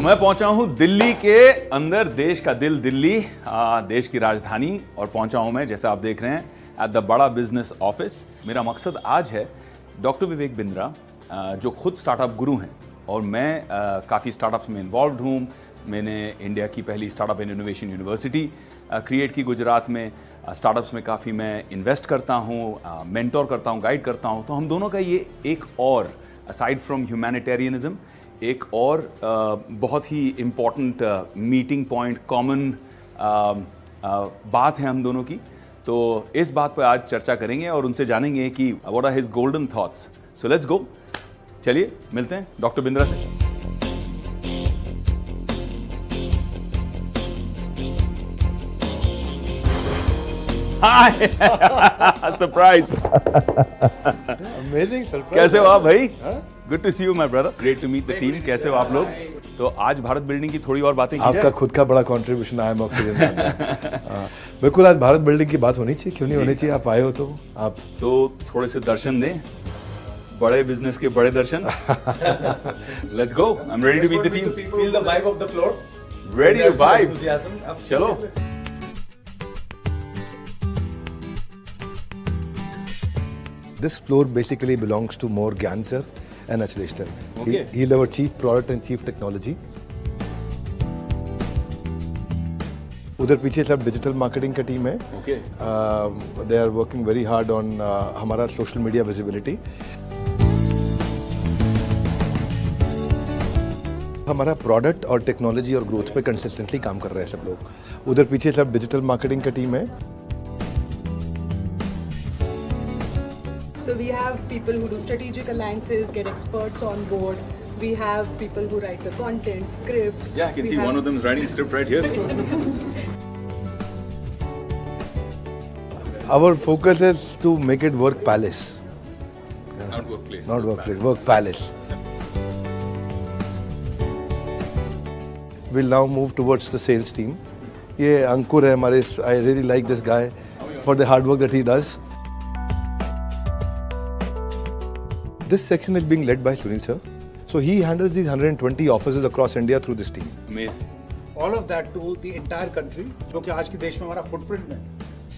तो मैं पहुंचा हूं दिल्ली के अंदर, देश का दिल दिल्ली, देश की राजधानी, और पहुंचा हूं मैं, जैसा आप देख रहे हैं, एट द बड़ा बिजनेस ऑफिस। मेरा मकसद आज है डॉक्टर विवेक बिंद्रा, जो खुद स्टार्टअप गुरु हैं, और मैं काफ़ी स्टार्टअप्स में इन्वॉल्व हूँ। मैंने इंडिया की पहली startup and innovation university create की गुजरात में। स्टार्टअप्स में काफ़ी मैं इन्वेस्ट करता हूँ, मेंटोर करता हूँ, गाइड करता हूँ। तो हम दोनों का ये एक और, असाइड फ्रॉम ह्यूमैनिटेरियनिज्म, एक और बहुत ही इम्पॉर्टेंट मीटिंग पॉइंट, कॉमन बात है हम दोनों की। तो इस बात पर आज चर्चा करेंगे और उनसे जानेंगे कि what are his golden thoughts. So let's go, चलिए मिलते हैं डॉक्टर बिंद्रा से। Hi, surprise, amazing surprise. कैसे हो आप भाई? Good to see you my brother, great to meet the team. कैसे हो आप लोग? तो आज भारत बिल्डिंग की थोड़ी और बातें की जाए। आपका खुद का बड़ा कंट्रीब्यूशन आया ऑक्सीजन में। बिल्कुल, आज भारत बिल्डिंग की बात होनी चाहिए, क्यों नहीं होनी चाहिए? आप आए हो तो आप तो थोड़े से दर्शन दें, बड़े बिजनेस के बड़े दर्शन। Let's go, I am ready to meet the team. Feel the vibe of the floor. Ready to vibe, Enthusiasm. चलो। This floor basically belongs to more Gyan sir and Achlesh sir. Okay. He's our chief product and chief technology. उधर पीछे सब digital marketing का team है। Okay, they are working very hard on हमारा social media visibility. हमारा product और technology और growth पे कंसिस्टेंटली काम कर रहे हैं सब लोग। उधर पीछे सब डिजिटल मार्केटिंग का टीम है। So we have people who do strategic alliances, get experts on board. We have people who write the content, scripts. yeah, I can We see have- one of them is writing script right here. Our focus is to make it work palace, Not workplace. not workplace, work palace. We'll now move towards the sales team. ये अंकुर है हमारे, I really like this guy for the hard work that he does. This section is being led by Sunil sir. So he handles these 120 offices across India through this team. Amazing. All of that to the entire country, जो कि आज के देश में हमारा footprint में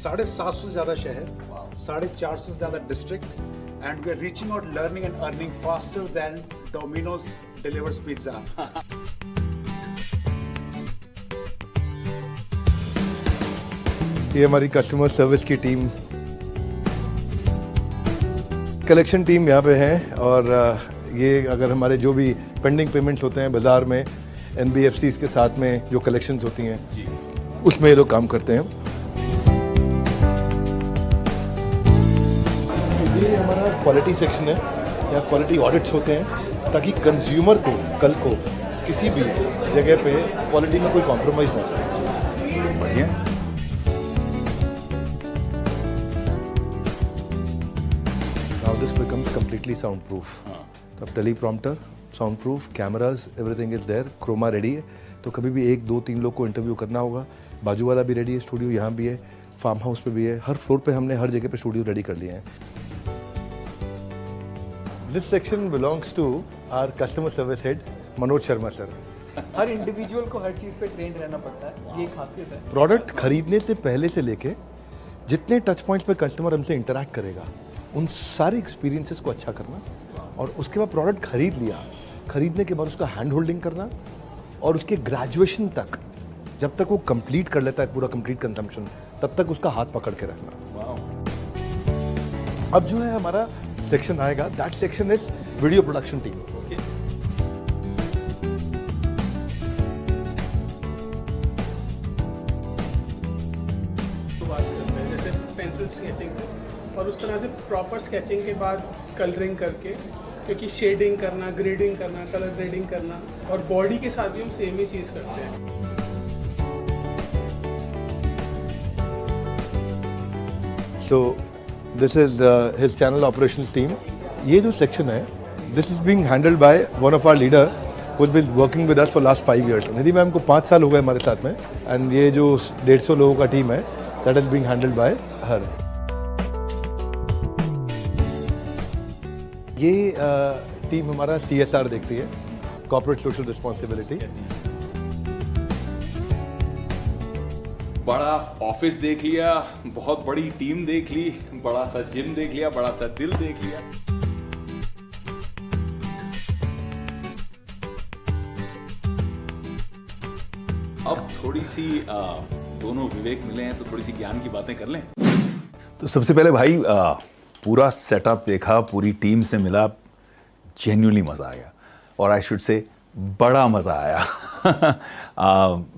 750 से ज्यादा शहर, 450 से ज्यादा district, and we are reaching out, learning and earning faster than Domino's delivers pizza. ये हमारी कस्टमर सर्विस की टीम, कलेक्शन टीम यहाँ पे है। और ये अगर हमारे जो भी पेंडिंग पेमेंट्स होते हैं बाजार में, NBFCs के साथ में जो कलेक्शंस होती हैं, उसमें ये लोग काम करते हैं। ये हमारा क्वालिटी सेक्शन है, यहाँ क्वालिटी ऑडिट्स होते हैं ताकि कंज्यूमर को कल को किसी भी जगह पे क्वालिटी में कोई कॉम्प्रोमाइज़ ना हो। बढ़िया। Now this becomes completely soundproof. अब teleprompter, soundproof, cameras, everything is there, chroma ready है। तो कभी भी 1, 2, 3 लोग को इंटरव्यू करना होगा, बाजू वाला भी रेडी है, स्टूडियो यहाँ भी है, फार्म हाउस पे भी है, हर फ्लोर पे हमने हर जगह पे स्टूडियो रेडी कर लिए हैं। This section belongs to our customer service head, Manoj Sharma sir. Her individual को हर चीज़ पे ट्रेंड रहना पड़ता है, ये खासियत है। प्रोडक्ट खरीदने से पहले से लेके जितने टच पॉइंट्स पे कस्टमर हमसे इंटरेक्ट करेगा, उन सारे एक्सपीरियंसेस को अच्छा करना, और उसके बाद प्रोडक्ट खरीद लिया, खरीदने के बाद उसका हैंड होल्डिंग करना, और उसके ग्रेजुएशन तक, जब तक वो कंप्लीट कर लेता है पूरा कंप्लीट कंजम्पशन, तब तक उसका हाथ पकड़ के रखना। अब जो है हमारा सेक्शन आएगा, that section is video production team. बात करते हैं जैसे पेंसिल स्केचिंग से, और उस तरह से प्रॉपर स्केचिंग के बाद कलरिंग करके, क्योंकि शेडिंग करना, ग्रेडिंग करना, कलर ग्रेडिंग करना, और बॉडी के साथ भी हम सेम ही चीज़ करते हैं। So this is his channel operations team. ये जो सेक्शन है, this is being handled by one of our leader who's been working with us for last 5 years. Nidhi ma'am को 5 साल हो गए हमारे साथ में, and ये जो 150 लोगों का टीम है, that is being handled by her. ये टीम हमारा CSR देखती है, कॉर्पोरेट सोशल रिस्पॉन्सिबिलिटी। बड़ा ऑफिस देख लिया, बहुत बड़ी टीम देख ली, बड़ा सा जिम देख लिया, बड़ा सा दिल देख लिया। अब थोड़ी सी दोनों विवेक मिले हैं तो थोड़ी सी ज्ञान की बातें कर लें। तो सबसे पहले भाई पूरा सेटअप देखा, पूरी टीम से मिला, जेन्युइनली मजा आ गया, और आई शुड से बड़ा मजा आया।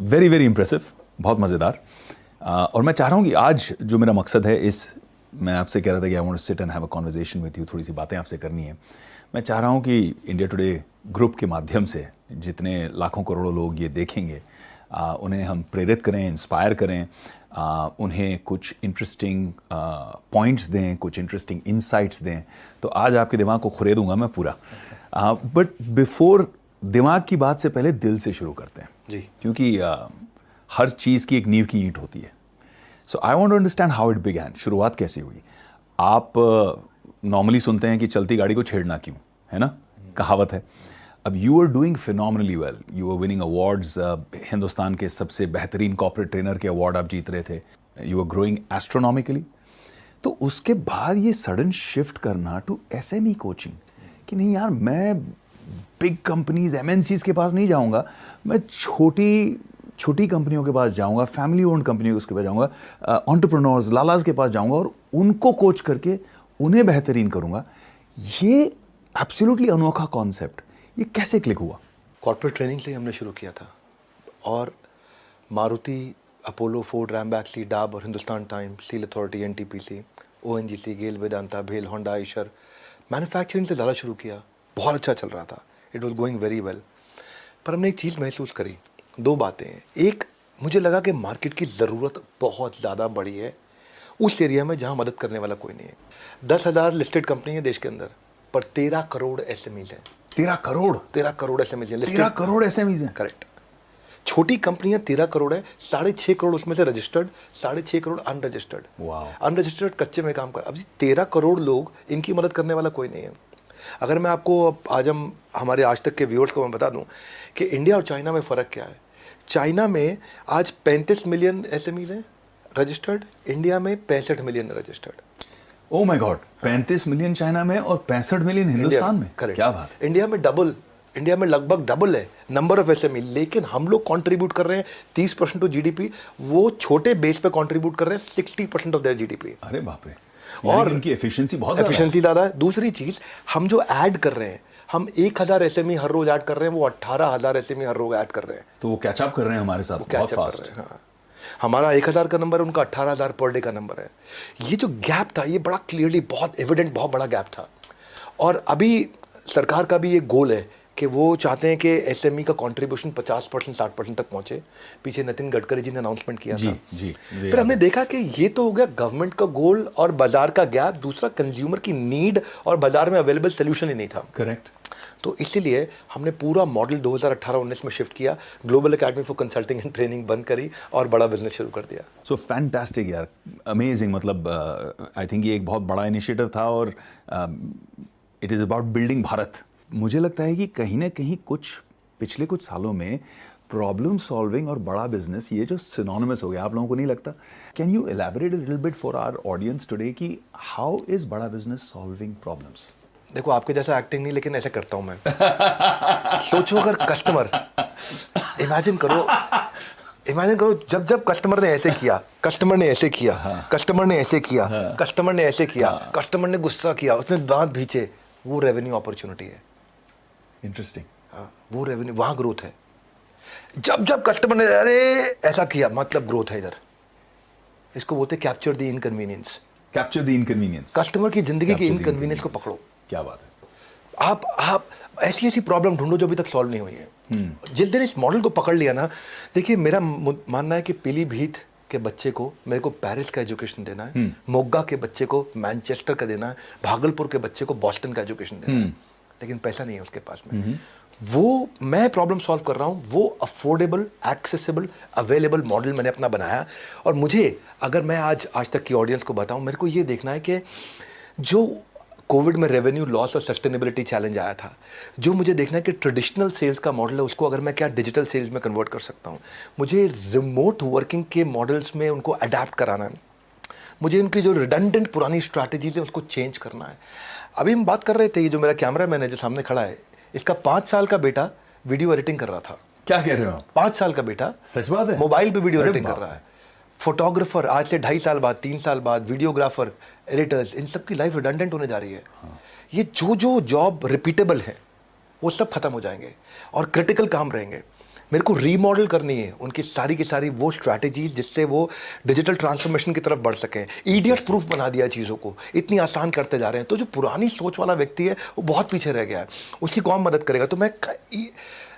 वेरी वेरी इंप्रेसिव, बहुत मजेदार। और मैं चाह रहा हूँ कि आज जो मेरा मकसद है, मैं आपसे कह रहा था कि I want to sit and have a conversation with you, थोड़ी सी बातें आपसे करनी है। मैं चाह रहा हूँ कि इंडिया टुडे ग्रुप के माध्यम से जितने लाखों करोड़ों लोग ये देखेंगे, उन्हें हम प्रेरित करें, इंस्पायर करें, उन्हें कुछ इंटरेस्टिंग पॉइंट्स दें, कुछ इंटरेस्टिंग इंसाइट्स दें। तो आज आपके दिमाग को खुरेदूंगा मैं पूरा। बट बिफोर दिमाग की बात से पहले दिल से शुरू करते हैं जी, क्योंकि हर चीज़ की एक नींव की ईंट होती है। So I want to understand how it began, शुरुआत कैसे हुई। आप नॉर्मली सुनते हैं कि चलती गाड़ी को छेड़ना क्यों, है ना, कहावत है। अब you are doing phenomenally well, you are winning awards, Hindustan के सबसे बेहतरीन कॉर्पोरेट ट्रेनर के अवार्ड आप जीत रहे थे, यू आर ग्रोइंग एस्ट्रोनॉमिकली। तो उसके बाद ये सडन शिफ्ट करना टू एसएमई कोचिंग कि नहीं यार, मैं बिग कंपनीज एमएनसीज के पास नहीं जाऊंगा, मैं छोटी कंपनियों के पास जाऊंगा, फैमिली ओन्ड कंपनियों के पास जाऊंगा, एंटरप्रेन्योर्स लालाज के पास जाऊंगा और उनको कोच करके उन्हें बेहतरीन करूंगा। ये एब्सोल्युटली अनोखा कॉन्सेप्ट, ये कैसे क्लिक हुआ? कॉर्पोरेट ट्रेनिंग से ही हमने शुरू किया था, और मारुति, अपोलो, फोर्ड, रैमबैक्सी, डाब और Hindustan time, Steel Authority, NTPC, ONGC, GAIL, Vedanta, भेल, होंडा, आइशर, मैन्युफैक्चरिंग से ज़्यादा शुरू किया। बहुत अच्छा चल रहा था, it was going very well. पर हमने एक चीज़ महसूस करी, दो बातें हैं। एक, मुझे लगा कि मार्केट की ज़रूरत बहुत ज़्यादा बड़ी है उस एरिया में जहाँ मदद करने वाला कोई नहीं है। 10,000 लिस्टेड कंपनी है देश के अंदर, पर 13 करोड़ एसएमईज हैं। 13 करोड़? 13 करोड़ एसएमईज हैं। 13 करोड़ एसएमईज हैं? करेक्ट। छोटी कंपनियां 13 करोड़ है, 6.5 करोड़ उसमें से registered, 6.5 crore unregistered. Wow. Unregistered कच्चे में काम कर। अब 13 करोड़ लोग, इनकी मदद करने वाला कोई नहीं है। अगर मैं आपको आज हमारे आज तक के व्यूअर्स को मैं बता दूं कि इंडिया और चाइना में फ़र्क क्या है। चाइना में आज 35 मिलियन एसएमईज हैं रजिस्टर्ड, इंडिया में 65 million registered. Oh my God, 35 million China में और 65 मिलियन हिंदुस्तान में। करेक्ट। क्या बात है। इंडिया में लगभग डबल है नंबर ऑफ एसएमई, लेकिन हम लोग कंट्रीब्यूट कर रहे हैं 30% टू जीडीपी, वो छोटे बेस पे कंट्रीब्यूट कर रहे हैं 60% ऑफ देयर जीडीपी। अरे बाप रे। और इनकी एफिशिएंसी बहुत ज़्यादा है। दूसरी चीज़, हम जो ऐड कर रहे हैं, हम 1,000 एसएमई हर रोज ऐड कर रहे हैं, वो 18,000 एसएमई हर रोज ऐड कर रहे हैं। तो वो कैचअप कर रहे हैं हमारे साथ बहुत फास्ट। हाँ, हमारा 1,000 का नंबर है, उनका 18,000 पर डे का नंबर है। ये जो गैप था, ये बड़ा क्लियरली, बहुत एविडेंट, बहुत बड़ा गैप था। और अभी सरकार का भी ये गोल है कि वो चाहते हैं कि एसएमई का कंट्रीब्यूशन 50%, 60% तक पहुंचे। पीछे नितिन गडकरी जी ने अनाउंसमेंट किया था। जी। फिर हमने देखा कि ये तो हो गया गवर्नमेंट का गोल और बाजार का गैप, दूसरा कंज्यूमर की नीड और बाजार में अवेलेबल सोल्यूशन ही नहीं था। करेक्ट। तो इसीलिए हमने पूरा मॉडल 2018-19 में शिफ्ट किया, global academy for consulting and training बंद करी और बड़ा बिजनेस शुरू कर दिया। सो फैंटास्टिक यार, अमेजिंग। मतलब आई थिंक ये एक बहुत बड़ा इनिशिएटिव था और it is about building Bharat. मुझे लगता है कि कहीं ना कहीं पिछले कुछ सालों में प्रॉब्लम सॉल्विंग और बड़ा बिजनेस, ये जो सिनोनिमस हो गया, आप लोगों को नहीं लगता? Can you elaborate a little bit for our audience today कि how is Bada Business solving problems? देखो, आपके जैसा एक्टिंग नहीं, लेकिन ऐसा करता हूं मैं। सोचो, अगर कस्टमर, इमेजिन करो जब कस्टमर ने ऐसे किया, कस्टमर ने ऐसे किया, कस्टमर ने ऐसे किया, कस्टमर ने ऐसे किया, कस्टमर ने गुस्सा किया, उसने दांत भींचे, वो रेवेन्यू अपॉर्चुनिटी है। इंटरेस्टिंग। हाँ, वो रेवेन्यू, वहां ग्रोथ है। जब कस्टमर ने अरे ऐसा किया, मतलब ग्रोथ है इधर। इसको बोलते capture the inconvenience. Capture the inconvenience. Customer की जिंदगी की इनकन्वीनियंस को पकड़ो। क्या बात है। आप ऐसी प्रॉब्लम ढूंढो जो अभी तक सॉल्व नहीं हुई है। जिस दिन इस मॉडल को पकड़ लिया ना, देखिए, मेरा मानना है कि पीलीभीत के बच्चे को मेरे को पेरिस का एजुकेशन देना है, मोगा के बच्चे को मैनचेस्टर का देना है, भागलपुर के बच्चे को बॉस्टन का एजुकेशन देना है, लेकिन पैसा नहीं है उसके पास में। वो मैं प्रॉब्लम सॉल्व कर रहा हूँ, वो अफोर्डेबल, एक्सेसिबल, अवेलेबल मॉडल मैंने अपना बनाया। और मुझे, अगर मैं आज तक की ऑडियंस को बताऊँ, मेरे को ये देखना है कि जो कोविड में रेवेन्यू लॉस और सस्टेनेबिलिटी चैलेंज आया था, जो मुझे देखना है कि ट्रेडिशनल सेल्स का मॉडल है उसको अगर मैं क्या डिजिटल सेल्स में कन्वर्ट कर सकता हूँ। मुझे रिमोट वर्किंग के मॉडल्स में उनको अडेप्ट कराना है, मुझे उनकी जो रिडंडेंट पुरानी स्ट्रैटेजीज है उसको चेंज करना है। अभी हम बात कर रहे थे, ये जो मेरा कैमरा मैन है जो सामने खड़ा है, इसका 5 साल का बेटा वीडियो एडिटिंग कर रहा था। क्या कह रहे हो आप? 5 साल का बेटा सच बात है? मोबाइल पे वीडियो अरे एडिटिंग कर बाप। रहा है। फोटोग्राफर आज से 2.5 साल बाद, 3 साल बाद, वीडियोग्राफर, एडिटर्स, इन सब की लाइफ रिडंडेंट होने जा रही है। ये जो जॉब रिपीटेबल है वो सब खत्म हो जाएंगे और क्रिटिकल काम रहेंगे। मेरे को रीमॉडल करनी है उनकी सारी की सारी वो स्ट्रैटेजीज जिससे वो डिजिटल ट्रांसफॉर्मेशन की तरफ बढ़ सकें। इडियट प्रूफ बना दिया चीज़ों को, इतनी आसान करते जा रहे हैं। तो जो पुरानी सोच वाला व्यक्ति है वो बहुत पीछे रह गया है, उसकी कौन मदद करेगा? तो मैं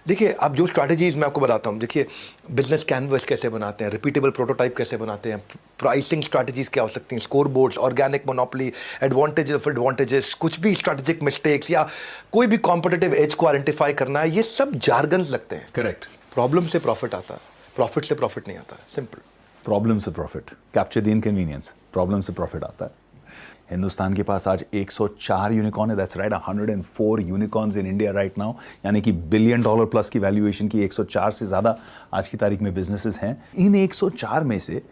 देखिए, अब जो स्ट्रैटेजीज मैं आपको बताता हूँ। देखिए, बिजनेस कैनवस कैसे बनाते हैं, रिपीटेबल प्रोटोटाइप कैसे बनाते हैं, प्राइसिंग स्ट्रैटेजीज क्या हो सकती हैं, score boards, organic monopoly, advantage of advantages, कुछ भी स्ट्रैटेजिक मिस्टेक्स या कोई भी कॉम्पिटिटिव एज को आइडेंटिफाई करना है, ये सब जार्गन्स लगते हैं। करेक्ट। प्रॉब्लम से प्रॉफिट आता है, प्रॉफिट से प्रॉफिट नहीं आता। सिंपल। प्रॉब्लम से profit, capture the inconvenience, problem से प्रॉफिट आता है। हिंदुस्तान के पास आज 104 यूनिकॉर्न है, that's right, 104 unicorns in India right now, यानी कि $1 बिलियन प्लस की वैल्यूएशन की 104 से ज़्यादा आज की तारीख में बिजनेसेस हैं। इन 104 में से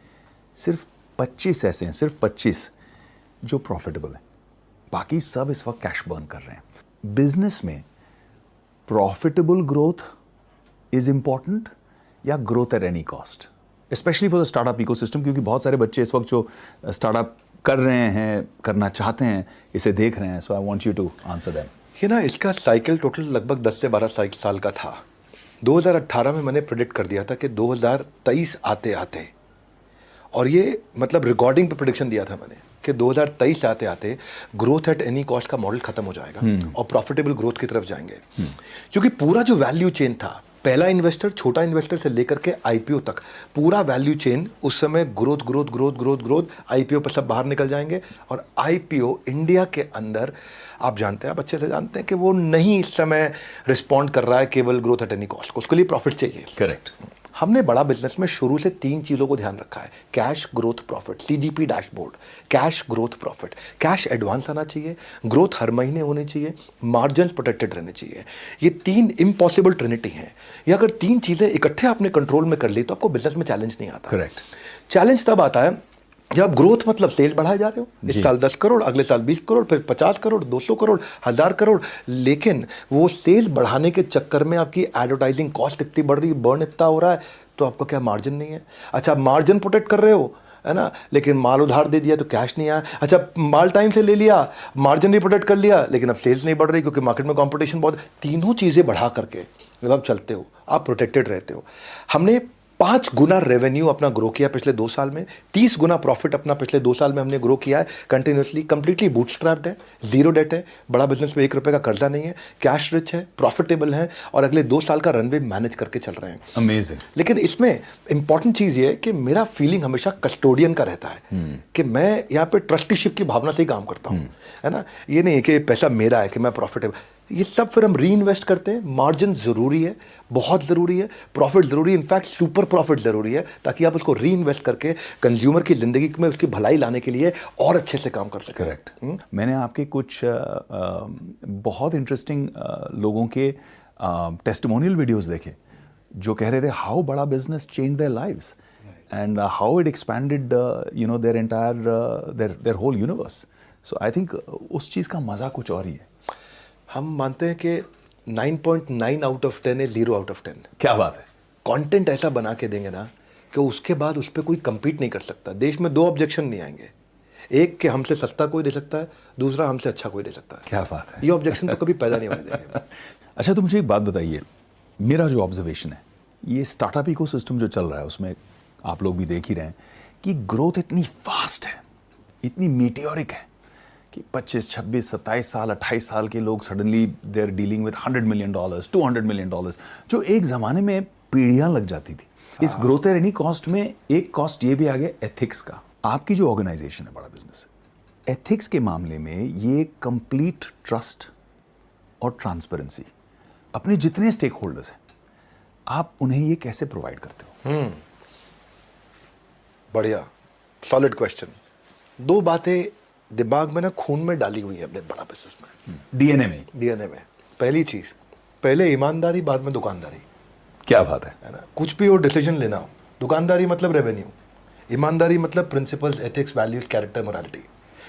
सिर्फ 25 ऐसे हैं, सिर्फ 25 जो प्रॉफिटेबल हैं, बाकी सब इस वक्त कैश बर्न कर रहे हैं। बिजनेस में प्रॉफिटेबल ग्रोथ इज इंपॉर्टेंट या growth at any cost, specially for the startup ecosystem, क्योंकि बहुत सारे बच्चे इस वक्त जो स्टार्टअप कर रहे हैं, करना चाहते हैं, इसे देख रहे हैं। So I want you to answer them. ये ना, इसका साइकिल टोटल लगभग 10 से 12 साल का था। 2018 में मैंने प्रेडिक्ट कर दिया था कि 2023 आते आते, और ये मतलब रिकॉर्डिंग पे प्रेडिक्शन दिया था मैंने कि 2023 आते आते ग्रोथ एट एनी कॉस्ट का मॉडल खत्म हो जाएगा और प्रॉफिटेबल ग्रोथ की तरफ जाएंगे। क्योंकि पूरा जो वैल्यू चेन था, पहला इन्वेस्टर, छोटा इन्वेस्टर से लेकर के आईपीओ तक, पूरा वैल्यू चेन उस समय ग्रोथ आईपीओ पर सब बाहर निकल जाएंगे। और आईपीओ इंडिया के अंदर आप जानते हैं, आप अच्छे से जानते हैं कि वो नहीं इस समय रिस्पॉन्ड कर रहा है केवल ग्रोथ एट एनी कॉस्ट को, उसके लिए प्रॉफिट चाहिए। करेक्ट। हमने बड़ा बिजनेस में शुरू से 3 चीज़ों को ध्यान रखा है: cash, growth, profit. CGP dashboard, cash, growth, profit. Cash advance आना चाहिए, ग्रोथ हर महीने होनी चाहिए, मार्जिन्स प्रोटेक्टेड रहने चाहिए। ये 3 इम्पॉसिबल ट्रिनिटी हैं। ये अगर 3 चीज़ें इकट्ठे आपने कंट्रोल में कर ली तो आपको बिजनेस में चैलेंज नहीं आता। करेक्ट। चैलेंज तब आता है जब ग्रोथ मतलब सेल्स बढ़ाए जा रहे हो, इस साल 10 करोड़, अगले साल 20 करोड़, फिर 50 करोड़, 200 करोड़, 1000 करोड़, लेकिन वो सेल्स बढ़ाने के चक्कर में आपकी एडवर्टाइजिंग कॉस्ट इतनी बढ़ रही है, बर्न इतना हो रहा है, तो आपका क्या मार्जिन नहीं है। अच्छा, मार्जिन प्रोटेक्ट कर रहे हो, है ना, लेकिन माल उधार दे दिया तो कैश नहीं आया। अच्छा, माल टाइम से ले लिया, मार्जिन भी प्रोटेक्ट कर लिया, लेकिन अब सेल्स नहीं बढ़ रही क्योंकि मार्केट में कंपटीशन बहुत। तीनों चीज़ें बढ़ा करके जब आप चलते हो, आप प्रोटेक्टेड रहते हो। हमने 5 गुना रेवेन्यू अपना ग्रो किया पिछले 2 साल में, 30 गुना प्रॉफिट अपना पिछले 2 साल में हमने ग्रो किया है कंटिन्यूसली। कंप्लीटली बूटस्ट्रैप्ड है, जीरो डेट है, बड़ा बिजनेस में 1 रुपये का कर्जा नहीं है, कैश रिच है, प्रॉफिटेबल है और अगले 2 साल का रनवे मैनेज करके चल रहे हैं। अमेजिंग। लेकिन इसमें इंपॉर्टेंट चीज़ ये है कि मेरा फीलिंग हमेशा कस्टोडियन का रहता है कि मैं यहाँ पे ट्रस्टीशिप की भावना से ही काम करता हूँ, है ना। ये नहीं है कि पैसा मेरा है, कि मैं प्रॉफिटेबल, ये सब फिर हम री इन्वेस्ट करते हैं। मार्जिन ज़रूरी है, बहुत ज़रूरी है, प्रॉफिट ज़रूरी है, इनफैक्ट सुपर प्रॉफिट ज़रूरी है, ताकि आप उसको री इन्वेस्ट करके कंज्यूमर की ज़िंदगी में उसकी भलाई लाने के लिए और अच्छे से काम कर सकें। करेक्ट। मैंने आपके कुछ बहुत इंटरेस्टिंग लोगों के टेस्टिमोनियल वीडियोस देखे जो कह रहे थे how Bada Business change their lives and how it expanded their entire their whole universe. So I think उस चीज़ का मज़ा कुछ और ही है। हम मानते हैं कि 9.9 आउट ऑफ 10 है, 0 आउट ऑफ 10। क्या बात है। कंटेंट ऐसा बना के देंगे ना कि उसके बाद उस पर कोई compete नहीं कर सकता। देश में 2 ऑब्जेक्शन नहीं आएंगे, एक कि हमसे सस्ता कोई दे सकता है, दूसरा हमसे अच्छा कोई दे सकता है। क्या बात है। ये ऑब्जेक्शन तो कभी पैदा नहीं होने देंगे। अच्छा, तो मुझे एक बात बताइए, मेरा जो ऑब्जर्वेशन है, ये स्टार्टअप इकोसिस्टम जो चल रहा है उसमें आप लोग भी देख ही रहे हैं कि ग्रोथ इतनी फास्ट है, इतनी मीटियोरिक है कि 25, 26, 27 साल, 28 साल के लोग suddenly they are dealing with $100 million, $200 million, जो एक ज़माने में पीढ़ियाँ लग जाती थी। इस ग्रोथ एट एनी कॉस्ट में एक कॉस्ट ये भी आ गया एथिक्स का। आपकी जो ऑर्गेनाइजेशन है, बड़ा बिजनेस है, एथिक्स के मामले में ये कंप्लीट ट्रस्ट और ट्रांसपेरेंसी, अपने जितने स्टेक होल्डर्स हैं आप उन्हें ये कैसे प्रोवाइड करते हो? बढ़िया, सॉलिड क्वेश्चन। 2 बातें दिमाग में ना खून में डाली हुई है अपने बड़ा बिजनेस में, डीएनए में। डीएनए में। पहली चीज़, पहले ईमानदारी, बाद में दुकानदारी, क्या बात है। है ना। कुछ भी हो डिसीजन लेना हो, दुकानदारी मतलब रेवेन्यू, ईमानदारी मतलब principles, ethics, values, character, morality.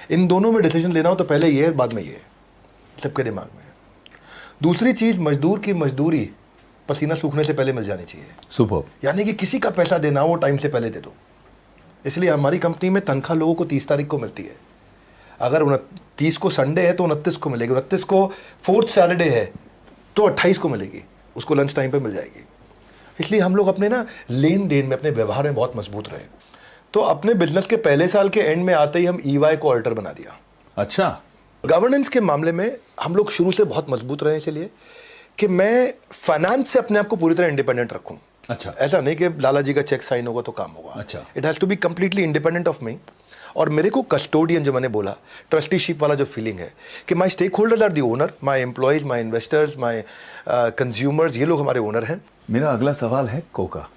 इन दोनों में डिसीजन लेना हो तो पहले ये है, बाद में ये है, सबके दिमाग में है। दूसरी चीज़, मजदूर की मजदूरी पसीना सूखने से पहले मिल जानी चाहिए। सुपर्ब। यानी कि किसी का पैसा देना हो वो टाइम से पहले दे दो। इसलिए हमारी कंपनी में तनख्वाह लोगों को 30 तारीख को मिलती है। अगर 29 को संडे है तो 29 को मिलेगी, 29 को 4th सैटरडे है तो 28 को मिलेगी, उसको लंच टाइम पे मिल जाएगी। इसलिए हम लोग अपने ना लेन देन में, अपने व्यवहार में बहुत मजबूत रहे। तो अपने बिजनेस के पहले साल के एंड में आते ही हम EY को ऑल्टर बना दिया। अच्छा। गवर्नेंस के मामले में हम लोग शुरू से बहुत मजबूत रहे, इसलिए कि मैं फाइनेंस से अपने आप को पूरी तरह इंडिपेंडेंट रखूं। अच्छा। ऐसा नहीं कि लाला जी का चेक साइन होगा तो काम होगा। अच्छा। It has to be completely independent of me. और मेरे को कस्टोडियन, जो मैंने बोला, ट्रस्टीशिप वाला जो फीलिंग है कि my stakeholders are the owner, my employees, my investors, my consumers, ये लोग हमारे ओनर हैं। मेरा अगला सवाल है कोका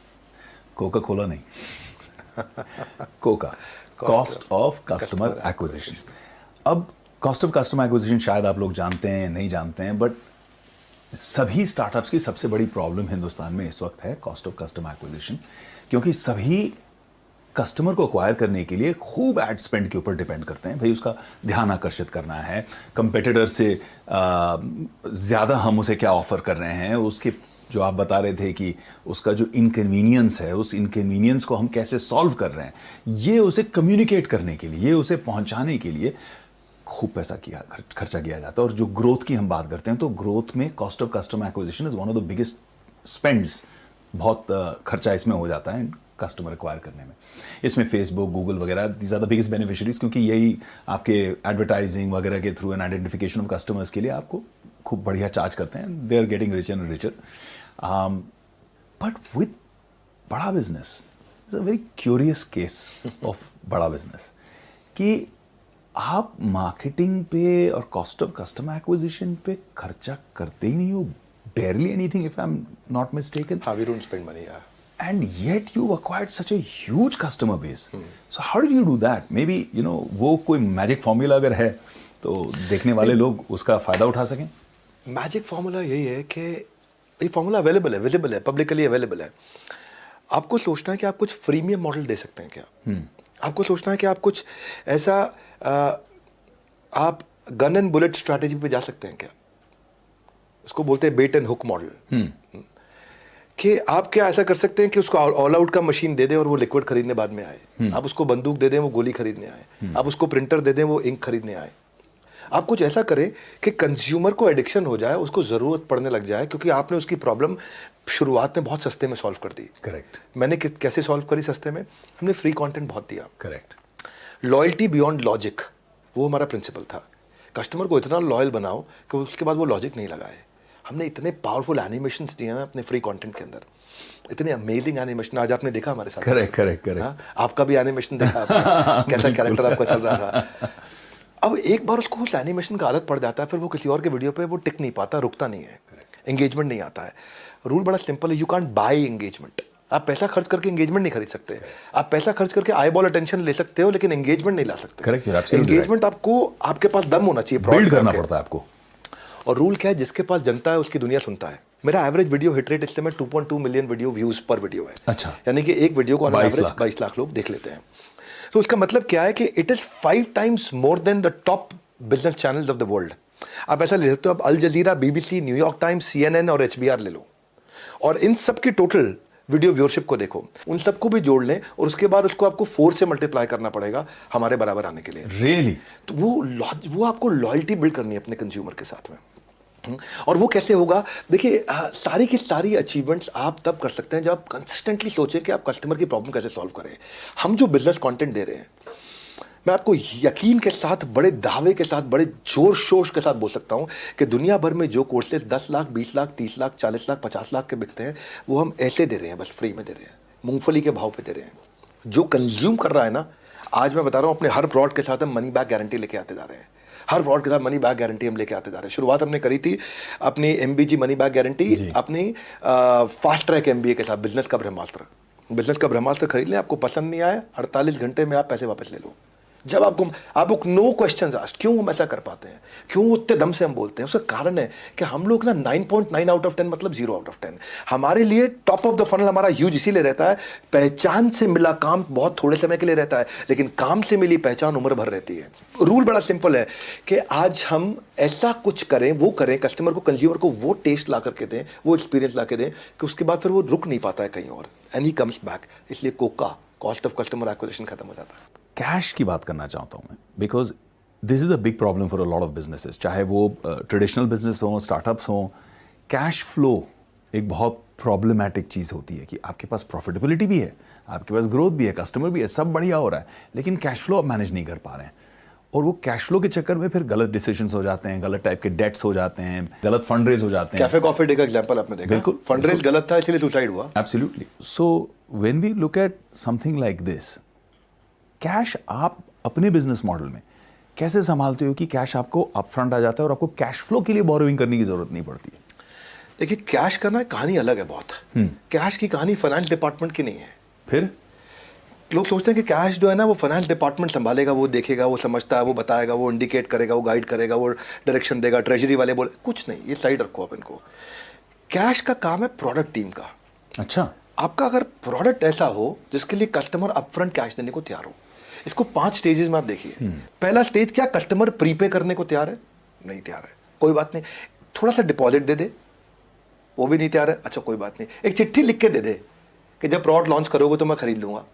कोला नहीं coca, cost of customer acquisition. अब कॉस्ट ऑफ कस्टमर एक्विजिशन शायद आप लोग जानते हैं, नहीं जानते हैं, बट सभी स्टार्टअप्स की सबसे बड़ी प्रॉब्लम हिंदुस्तान में इस वक्त है कॉस्ट ऑफ कस्टमर एक्विजिशन, क्योंकि सभी कस्टमर को एक्वायर करने के लिए खूब एड स्पेंड के ऊपर डिपेंड करते हैं। भाई उसका ध्यान आकर्षित करना है, कंपेटिटर से ज़्यादा हम उसे क्या ऑफर कर रहे हैं, उसके जो आप बता रहे थे कि उसका जो इनकन्वीनियंस है, उस इनकन्वीनियंस को हम कैसे सॉल्व कर रहे हैं, ये उसे कम्युनिकेट करने के लिए, ये उसे पहुंचाने के लिए खूब पैसा खर्चा किया जाता है। और जो ग्रोथ की हम बात करते हैं तो ग्रोथ में cost of customer acquisition is one of the biggest spends. बहुत खर्चा इसमें हो जाता है कस्टमर एक्वायर करने में। इसमें फेसबुक, गूगल वगैरह these are the biggest beneficiaries, क्योंकि यही आपके एडवर्टाइजिंग वगैरह के through and identification of customers के लिए आपको खूब बढ़िया चार्ज करते हैं। They are getting richer and richer. But with बड़ा business is a very curious case of बड़ा बिजनेस कि आप मार्केटिंग पे और कॉस्ट ऑफ कस्टमर एक्विजिशन पे खर्चा करते ही नहीं हो, barely anything if I'm not mistaken. हाँ, we don't spend money, yeah. And yet you acquired such a huge customer base. So how did you do that? Maybe वो कोई magic formula अगर है तो देखने वाले लोग उसका फायदा उठा सकें। मैजिक फार्मूला यही है कि ये फार्मूला अवेलेबल है, विजिबल है, पब्लिकली अवेलेबल है। आपको सोचना है कि आप कुछ फ्रीमियम मॉडल दे सकते हैं क्या? आपको सोचना है कि आप कुछ ऐसा आप गन एंड बुलेट स्ट्रैटेजी पे जा सकते हैं क्या? उसको बोलते हैं बेट एंड हुक मॉडल। कि आप क्या ऐसा कर सकते हैं कि उसको ऑल आउट का मशीन दे दें और वो लिक्विड खरीदने बाद में आए। आप उसको बंदूक दे दें, वो गोली खरीदने आए। आप उसको प्रिंटर दे दें, वो इंक खरीदने आए। आप कुछ ऐसा करें कि कंज्यूमर को एडिक्शन हो जाए, उसको ज़रूरत पड़ने लग जाए, क्योंकि आपने उसकी प्रॉब्लम शुरुआत में बहुत सस्ते में सॉल्व कर दी। करेक्ट। मैंने कैसे सॉल्व करी सस्ते में? हमने फ्री कंटेंट बहुत दिया। करेक्ट। लॉयल्टी बियॉन्ड लॉजिक, वो हमारा प्रिंसिपल था। कस्टमर को इतना लॉयल बनाओ कि उसके बाद वो लॉजिक नहीं लगाए। हमने इतने पावरफुल एनिमेशंस दिए हैं अपने फ्री कंटेंट के अंदर, इतने अमेजिंग एनिमेशन। आज आपने देखा हमारे साथ। करेक्ट। आपका भी एनिमेशन देखा आपने, कैसा कैरेक्टर आपका चल रहा था। अब एक बार उसको उस एनिमेशन का आदत पड़ जाता है, फिर वो किसी और के वीडियो पे वो टिक नहीं पाता, रुकता नहीं है, एंगेजमेंट नहीं आता है। रूल बड़ा सिंपल है, यू कांट बाय एंगेजमेंट। आप पैसा खर्च करके एंगेजमेंट नहीं खरीद सकते। आप पैसा खर्च करके आई बॉल अटेंशन ले सकते हो, लेकिन एंगेजमेंट नहीं ला सकते। करेक्ट। एंगेजमेंट आपको, आपके पास दम होना चाहिए, बिल्ड करना पड़ता है आपको। और रूल क्या है, जिसके पास जनता है उसकी दुनिया सुनता है। मेरा एवरेज वीडियो हिट रेट इस समय 2.2 मिलियन वीडियो व्यूज पर वीडियो है। अच्छा। यानी कि एक वीडियो को ऑन एवरेज 22 लाख लोग देख लेते हैं। तो उसका मतलब क्या है कि it is 5 times more than the top business channels of the world. आप ऐसा ले सकते हो, आप अल जजीरा, BBC, न्यूयॉर्क टाइम्स, CNN और HBR ले लो, और इन सब की टोटल वीडियो व्यूअरशिप को देखो, उन सबको भी जोड़ लें, और उसके बाद उसको आपको 4 से मल्टीप्लाई करना पड़ेगा हमारे बराबर आने के लिए। रियली? तो वो आपको लॉयल्टी बिल्ड करनी है अपने कंज्यूमर के साथ में। और वो कैसे होगा? देखिए, सारी की सारी अचीवमेंट्स आप तब कर सकते हैं जब आप कंसिस्टेंटली सोचें कि आप कस्टमर की प्रॉब्लम कैसे सॉल्व करें। हम जो बिजनेस कंटेंट दे रहे हैं, मैं आपको यकीन के साथ, बड़े दावे के साथ, बड़े जोर शोर के साथ बोल सकता हूं कि दुनिया भर में जो कोर्सेज 10 लाख, 20 लाख, 30 लाख, 40 लाख, 50 लाख के बिकते हैं, वो हम ऐसे दे रहे हैं, बस फ्री में दे रहे हैं, मूंगफली के भाव पे दे रहे हैं। जो कंज्यूम कर रहा है ना, आज मैं बता रहा हूं, अपने हर प्रोडक्ट के साथ हम मनी बैक गारंटी लेके आते जा रहे हैं। हर प्रोडक्ट के साथ मनी बैक गारंटी हम लेके आते जा रहे हैं। शुरुआत हमने करी थी अपनी MBG मनी बैक गारंटी अपनी फास्ट ट्रैक MBA के साथ, बिजनेस का ब्रह्मास्त्र। बिजनेस का ब्रह्मास्त्र खरीद लें, आपको पसंद नहीं आया, 48 घंटे में आप पैसे वापस ले लो। जब आपको नो क्वेश्चंस आस्क्ड, क्यों हम ऐसा कर पाते हैं, क्यों उतने दम से हम बोलते हैं, उसका कारण है कि हम लोग ना 9.9 आउट ऑफ 10 मतलब 0 आउट ऑफ 10। हमारे लिए टॉप ऑफ द फनल हमारा ह्यूज इसीलिए रहता है, पहचान से मिला काम बहुत थोड़े समय के लिए रहता है, लेकिन काम से मिली पहचान उम्र भर रहती है। रूल बड़ा सिंपल है कि आज हम ऐसा कुछ करें, वो करें, कस्टमर को, कंज्यूमर को वो टेस्ट ला करके दें, वो एक्सपीरियंस ला के दें कि उसके बाद फिर वो रुक नहीं पाता है कहीं और, एंड ही कम्स बैक। इसलिए Coca, cost of customer acquisition खत्म हो जाता है। कैश की बात करना चाहता हूं मैं, because this is a big problem for a lot of businesses, चाहे वो ट्रेडिशनल बिजनेस हो, स्टार्टअप्स हो। कैश फ्लो एक बहुत प्रॉब्लमैटिक चीज़ होती है कि आपके पास प्रॉफिटेबिलिटी भी है, आपके पास ग्रोथ भी है, कस्टमर भी है, सब बढ़िया हो रहा है, लेकिन कैश फ्लो आप मैनेज नहीं कर पा रहे हैं। और वो कैश फ्लो के चक्कर में फिर गलत डिसीजंस हो जाते हैं, गलत टाइप के डेट्स हो जाते हैं, गलत फंड रेज हो जाते हैं। कैफे कॉफी डे का एग्जांपल आपने देखा, बिल्कुल, फंड रेज गलत था इसलिए सुसाइड हुआ। Absolutely. So when we look at something like this, cash आप अपने बिजनेस मॉडल में कैसे संभालते हो कि कैश आपको अपफ्रंट आ जाता है और आपको कैश फ्लो के लिए बोरोइंग करने की जरूरत नहीं पड़ती है? देखिए, कैश का ना कहानी अलग है बहुत। कैश की कहानी फाइनेंस डिपार्टमेंट की नहीं है। फिर लोग सोचते हैं कि कैश जो है ना वो फाइनेंस डिपार्टमेंट संभालेगा, वो देखेगा, वो समझता है, वो बताएगा, वो इंडिकेट करेगा, वो गाइड करेगा, वो डायरेक्शन देगा, ट्रेजरी वाले बोले, कुछ नहीं, ये साइड रखो आप इनको। कैश का काम है प्रोडक्ट टीम का। अच्छा, आपका अगर प्रोडक्ट ऐसा हो जिसके लिए कस्टमर अपफ्रंट कैश देने को तैयार हो, इसको 5 स्टेजेस में आप देखिए। पहला स्टेज, क्या कस्टमर प्रीपे करने को तैयार है? नहीं तैयार है, कोई बात नहीं। थोड़ा सा डिपॉजिट दे दे, वो भी नहीं तैयार है, अच्छा कोई बात नहीं। एक चिट्ठी लिख के दे दे कि जब प्रोडक्ट लॉन्च करोगे तो मैं खरीद लूंगा,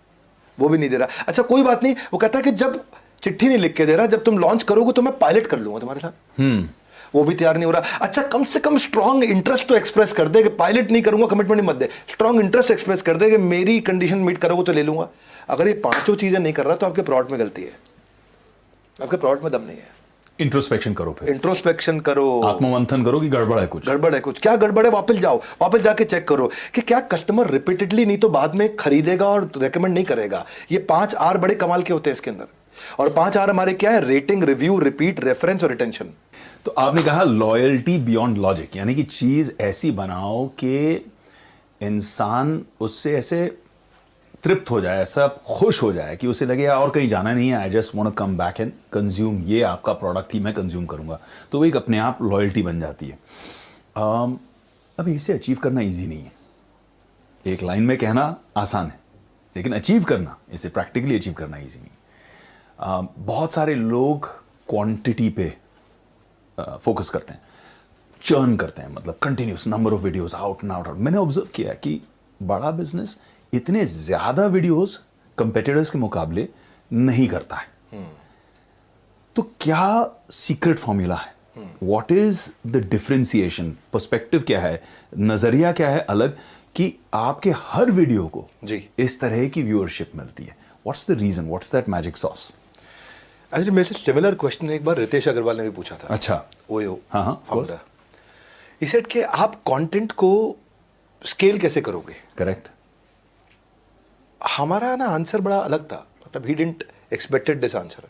वो भी नहीं दे रहा, अच्छा कोई बात नहीं। वो कहता है कि जब चिट्ठी नहीं लिख के दे रहा, जब तुम लॉन्च करोगे तो मैं पायलट कर लूंगा तुम्हारे साथ, वो भी तैयार नहीं हो रहा। अच्छा कम से कम स्ट्रॉन्ग इंटरेस्ट तो एक्सप्रेस कर दे कि पायलट नहीं करूंगा, कमिटमेंट नहीं मत दे, स्ट्रॉन्ग इंटरेस्ट एक्सप्रेस कर दे कि मेरी कंडीशन मीट करोगे तो ले लूंगा। अगर ये 5 चीजें नहीं कर रहा तो आपके प्रोडक्ट में गलती है, आपके प्रोडक्ट में दम नहीं है। इंट्रोस्पेक्शन करो, फिर इंट्रोस्पेक्शन करो, आत्ममंथन करो कि गड़बड़ है कुछ, गड़बड़ है कुछ, क्या गड़बड़ है, वापस जाओ, वापस जाके चेक करो कि क्या कस्टमर रिपीटेडली नहीं तो बाद में खरीदेगा और रेकमेंड नहीं करेगा। ये 5 आर बड़े कमाल के होते हैं इसके अंदर, और 5 आर हमारे क्या है? रेटिंग, रिव्यू, रिपीट, रेफरेंस और रिटेंशन। तो आपने कहा लॉयल्टी बियॉन्ड लॉजिक, यानी कि चीज ऐसी बनाओ कि इंसान उससे ऐसे तृप्त हो जाए, ऐसा खुश हो जाए कि उसे लगे और कहीं जाना नहीं है, I just want to come back and consume ये आपका प्रोडक्ट ही मैं कंज्यूम करूंगा। तो वो एक अपने आप लॉयल्टी बन जाती है। अब इसे अचीव करना इजी नहीं है, एक लाइन में कहना आसान है, लेकिन अचीव करना, इसे प्रैक्टिकली अचीव करना इजी नहीं। बहुत सारे लोग क्वांटिटी पे फोकस करते हैं, चर्न करते हैं, मतलब continuous number of videos out and out. मैंने ऑब्जर्व किया कि बड़ा बिजनेस इतने ज्यादा वीडियोस कंपेटिटर्स के मुकाबले नहीं करता है। तो क्या सीक्रेट फॉर्मूला है? What is the differentiation? Perspective क्या है, नजरिया क्या है अलग, कि आपके हर वीडियो को जी इस तरह की व्यूअरशिप मिलती है? What's the reason, what's that magic sauce? Actually मेरे से सिमिलर क्वेश्चन एक बार रितेश अग्रवाल ने भी पूछा था। अच्छा, ओयो हाँ, फाउंडर। ही सेड कि आप कंटेंट को स्केल कैसे करोगे? करेक्ट। हमारा ना आंसर बड़ा अलग था, मतलब he didn't expected this answer.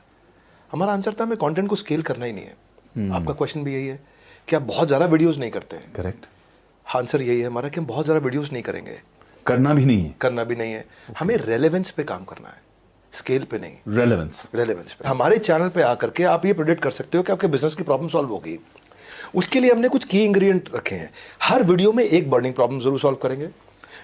हमारा आंसर था हमें कंटेंट को स्केल करना ही नहीं है। आपका क्वेश्चन भी यही है कि आप बहुत ज़्यादा वीडियोस नहीं करते हैं। करेक्ट। आंसर यही है हमारा कि हम बहुत ज़्यादा वीडियोस नहीं करेंगे, करना भी नहीं है, करना भी नहीं है। हमें रेलेवेंस पे काम करना है, स्केल पे नहीं। रेलेवेंस पे हमारे चैनल पे आकर के आप ये प्रेडिक्ट कर सकते हो कि आपके बिजनेस की प्रॉब्लम सॉल्व होगी। उसके लिए हमने कुछ की इंग्रेडिएंट रखे हैं। हर वीडियो में एक बर्निंग प्रॉब्लम जरूर सॉल्व करेंगे।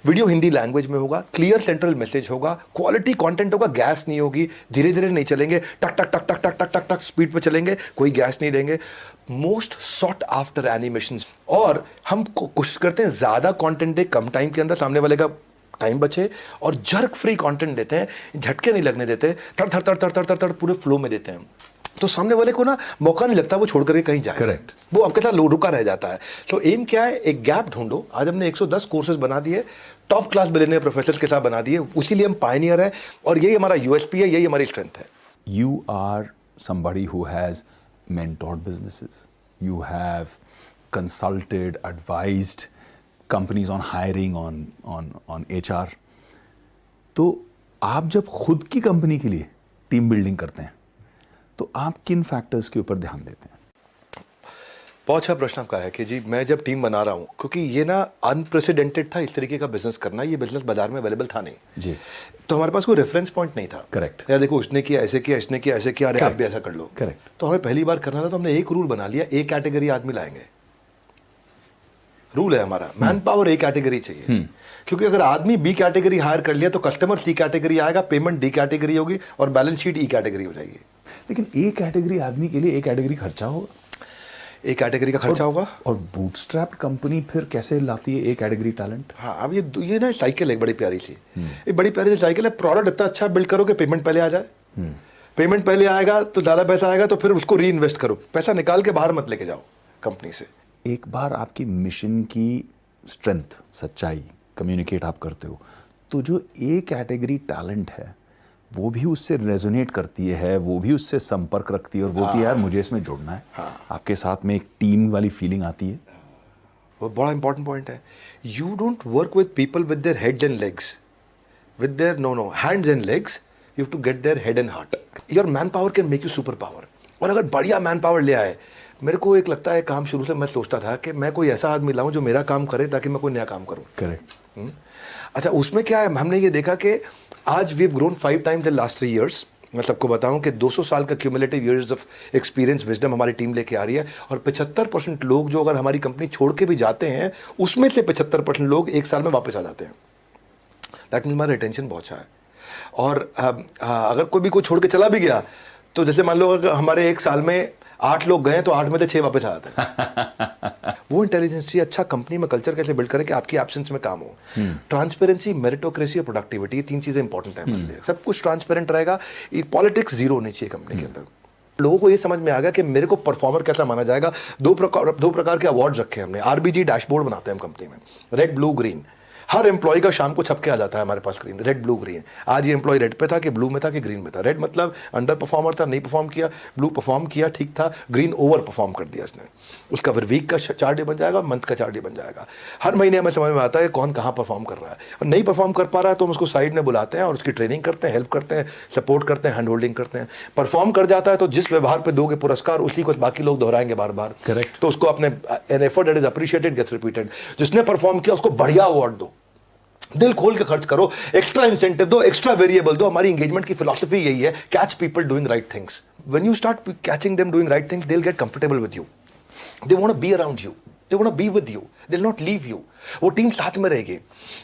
वीडियो हिंदी लैंग्वेज में होगा, क्लियर सेंट्रल मैसेज होगा, क्वालिटी कंटेंट होगा, गैस नहीं होगी, धीरे धीरे नहीं चलेंगे, टक टक टक टक टक टक टक टक स्पीड पे चलेंगे, कोई गैस नहीं देंगे। मोस्ट सॉट आफ्टर एनिमेशंस, और हम कोशिश करते हैं ज़्यादा कंटेंट दे कम टाइम के अंदर, सामने वाले का टाइम बचे, और जर्क फ्री कंटेंट देते हैं, झटके नहीं लगने देते, तड़ तड़ तड़ तड़ तड़ तड़ तड़ पूरे फ्लो में देते हैं। तो सामने वाले को ना मौका नहीं लगता वो छोड़ करके कहीं जाए। करेक्ट। वो आपके साथ रुका रह जाता है। तो एम क्या है? एक गैप ढूंढो। आज हमने 110 कोर्सेज बना दिए, टॉप क्लास बिलियनियर प्रोफेसर्स के साथ बना दिए, इसीलिए हम पायनियर है, और यही हमारा यूएसपी है, यही हमारी स्ट्रेंथ है। You are somebody who has mentored businesses. You have consulted, advised companies on hiring, on HR. तो आप जब खुद की कंपनी के लिए टीम बिल्डिंग करते हैं तो आप किन फैक्टर्स के ऊपर ध्यान देते हैं? बहुत अच्छा प्रश्न आपका है कि जी मैं जब टीम बना रहा हूँ, क्योंकि ये ना अनप्रेसिडेंटेड था इस तरीके का बिजनेस करना, ये बिजनेस बाजार में अवेलेबल था नहीं जी। तो हमारे पास कोई रेफरेंस पॉइंट नहीं था। Correct. यार देखो उसने किया ऐसे किया, इसने किया ऐसे किया, अरे आप भी ऐसा कर लो। Correct. तो हमें पहली बार करना था तो हमने एक रूल बना लिया, एक कैटेगरी आदमी लाएंगे। रूल है हमारा, मैन पावर एक कैटेगरी चाहिए, क्योंकि अगर आदमी बी कैटेगरी हायर कर लिया तो कस्टमर सी कैटेगरी आएगा, पेमेंट डी कैटेगरी होगी और बैलेंस शीट ई कैटेगरी हो जाएगी। लेकिन एक कैटेगरी आदमी के लिए एक कैटेगरी खर्चा होगा, एक कैटेगरी का खर्चा होगा। और बूटस्ट्रैप कंपनी फिर कैसे लाती है एक कैटेगरी टैलेंट? हाँ, अब ये ना साइकिल है बड़ी प्यारी सी, एक बड़ी प्यारी सी साइकिल है। प्रोडक्ट इतना अच्छा बिल्ड करो कि पेमेंट पहले आ जाए, पेमेंट पहले आएगा तो ज़्यादा पैसा आएगा, तो फिर उसको री इन्वेस्ट करो, पैसा निकाल के बाहर मत लेके जाओ कंपनी से। एक बार आपकी मिशन की स्ट्रेंथ, सच्चाई कम्युनिकेट आप करते हो, तो जो ए कैटेगरी टैलेंट है वो भी उससे रेजोनेट करती है, वो भी उससे संपर्क रखती है और बोलती है यार मुझे इसमें जुड़ना है। आपके साथ में एक टीम वाली फीलिंग आती है। वो बड़ा इंपॉर्टेंट पॉइंट है। You don't work with people with their heads and legs, with their no hands and legs, you have to get their head and heart. Your man power can make you super power. और अगर बढ़िया man power ले आए, मेरे को एक लगता है काम शुरू से मैं सोचता था कि मैं कोई ऐसा आदमी लाऊं जो मेरा काम करे ताकि मैं कोई नया काम करूं। करेक्ट। अच्छा, उसमें क्या है, हमने ये देखा कि आज we have grown 5 times in last 3 years। मैं सबको बताऊं कि 200 साल का cumulative years of experience wisdom हमारी टीम लेके आ रही है, और 75% लोग जो अगर हमारी कंपनी छोड़ के भी जाते हैं, उसमें से 75% लोग 1 साल में वापस आ जाते हैं। दैट मीन्स हमारा रिटेंशन बहुत अच्छा है। और अगर कोई भी कोई छोड़ के चला भी गया, तो जैसे मान लो अगर हमारे 1 साल में 8 लोग गए तो 8 में से 6 वापस आ जाते हैं। वो इंटेलिजेंस चाहिए। अच्छा कंपनी में कल्चर कैसे बिल्ड करें कि आपकी एब्सेंस में काम हो। ट्रांसपेरेंसी, मेरिटोक्रेसी और प्रोडक्टिविटी, ये 3 चीजें इंपॉर्टेंट है हमारे लिए। सब कुछ ट्रांसपेरेंट रहेगा, पॉलिटिक्स जीरो होनी चाहिए कंपनी के अंदर। लोगों को ये समझ में आ गया कि मेरे को परफॉर्मर कैसा माना जाएगा। दो प्रकार के अवार्ड रखे हैं हमने। आरबीजी डैशबोर्ड बनाते हैं हम कंपनी में, रेड ब्लू ग्रीन। हर एम्प्लॉय का शाम को छप के आ जाता है हमारे पास स्क्रीन, रेड ब्लू ग्रीन। आज ये एम्प्लॉय रेड पे था कि ब्लू में था कि ग्रीन में था। रेड मतलब अंडर परफॉर्मर था, नहीं परफॉर्म किया। ब्लू परफॉर्म किया, ठीक था। ग्रीन ओवर परफॉर्म कर दिया इसने। उसका फिर वीक का चार्ट डे बन जाएगा, मंथ का चार्ट डे बन जाएगा। हर महीने हमें समझ में आता है कौन कहाँ परफॉर्म कर रहा है। और नहीं परफॉर्म कर पा रहा है तो हम उसको साइड में बुलाते हैं और उसकी ट्रेनिंग करते हैं, हेल्प करते हैं, सपोर्ट करते हैं, हैंड होल्डिंग करते हैं। परफॉर्म कर जाता है तो जिस व्यवहार पर दोगे पुरस्कार, उसी को बाकी लोग दोहराएंगे बार बार। करेक्ट। तो उसको अपने an effort that is appreciated gets repeated. जिसने परफॉर्म किया उसको बढ़िया अवार्ड दो, दिल खोल के खर्च करो, एक्स्ट्रा इंसेंटिव दो, एक्स्ट्रा वेरिएबल दो। हमारी एंगेजमेंट की फिलॉसफी यही है, catch people doing right things. When you start catching them doing right things, they will get comfortable with you, they want to be around you, they want to be with you, they will not leave you. वो team साथ में रहेगी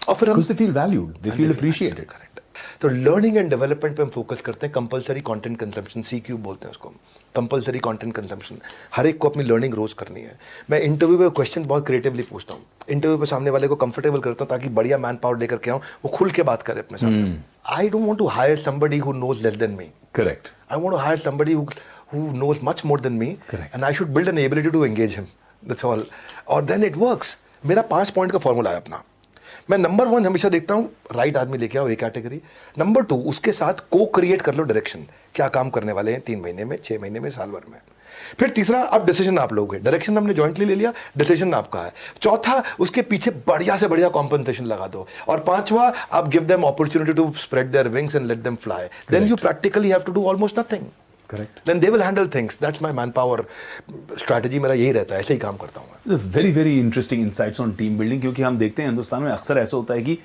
और फिर हम Because they feel valued, they feel appreciated. Correct. तो learning and development पे हम फोकस करते हैं। कंपलसरी कंटेंट कंजम्पशन, CQ बोलते हैं उसको, कंपलसरी कंटेंट कंजम्पशन। हर एक को अपनी लर्निंग रोज करनी है। मैं इंटरव्यू पे क्वेश्चन बहुत क्रिएटिवली पूछता हूँ। इंटरव्यू पे सामने वाले को कंफर्टेबल करता हूँ ताकि बढ़िया मैन पावर लेकर के आऊँ, वो खुल के बात करे अपने सामने। I don't want to hire somebody who knows less than me. Correct. I want to hire somebody who knows much more than me. Correct. And I should build an ability to engage him. That's all. और then it works. मेरा 5 point का formula है अपना। मैं number 1 हमेशा देखता हूँ, right आदमी लेके आओ, एक कैटेगरी। नंबर 2, उसके साथ को क्रिएट कर लो डायरेक्शन, क्या काम करने वाले हैं 3 महीने में, 6 महीने में, साल भर में। फिर तीसरा, अब डिसीजन आप लोगे, डायरेक्शन हमने जॉइंटली ले लिया, डिसीजन आपका है। चौथा, उसके पीछे बढ़िया से बढ़िया कॉम्पनसेशन लगा दो। और 5वां, आप give them opportunity to spread their wings and let them fly. Then you practically have to do almost nothing. Correct. Then they will handle things. That's my manpower strategy. मेरा यही रहता है, ऐसे ही काम करता हूँ मैं। Very very interesting insights on team building, क्योंकि हम देखते हैं हिंदुस्तान में अक्सर ऐसा होता है कि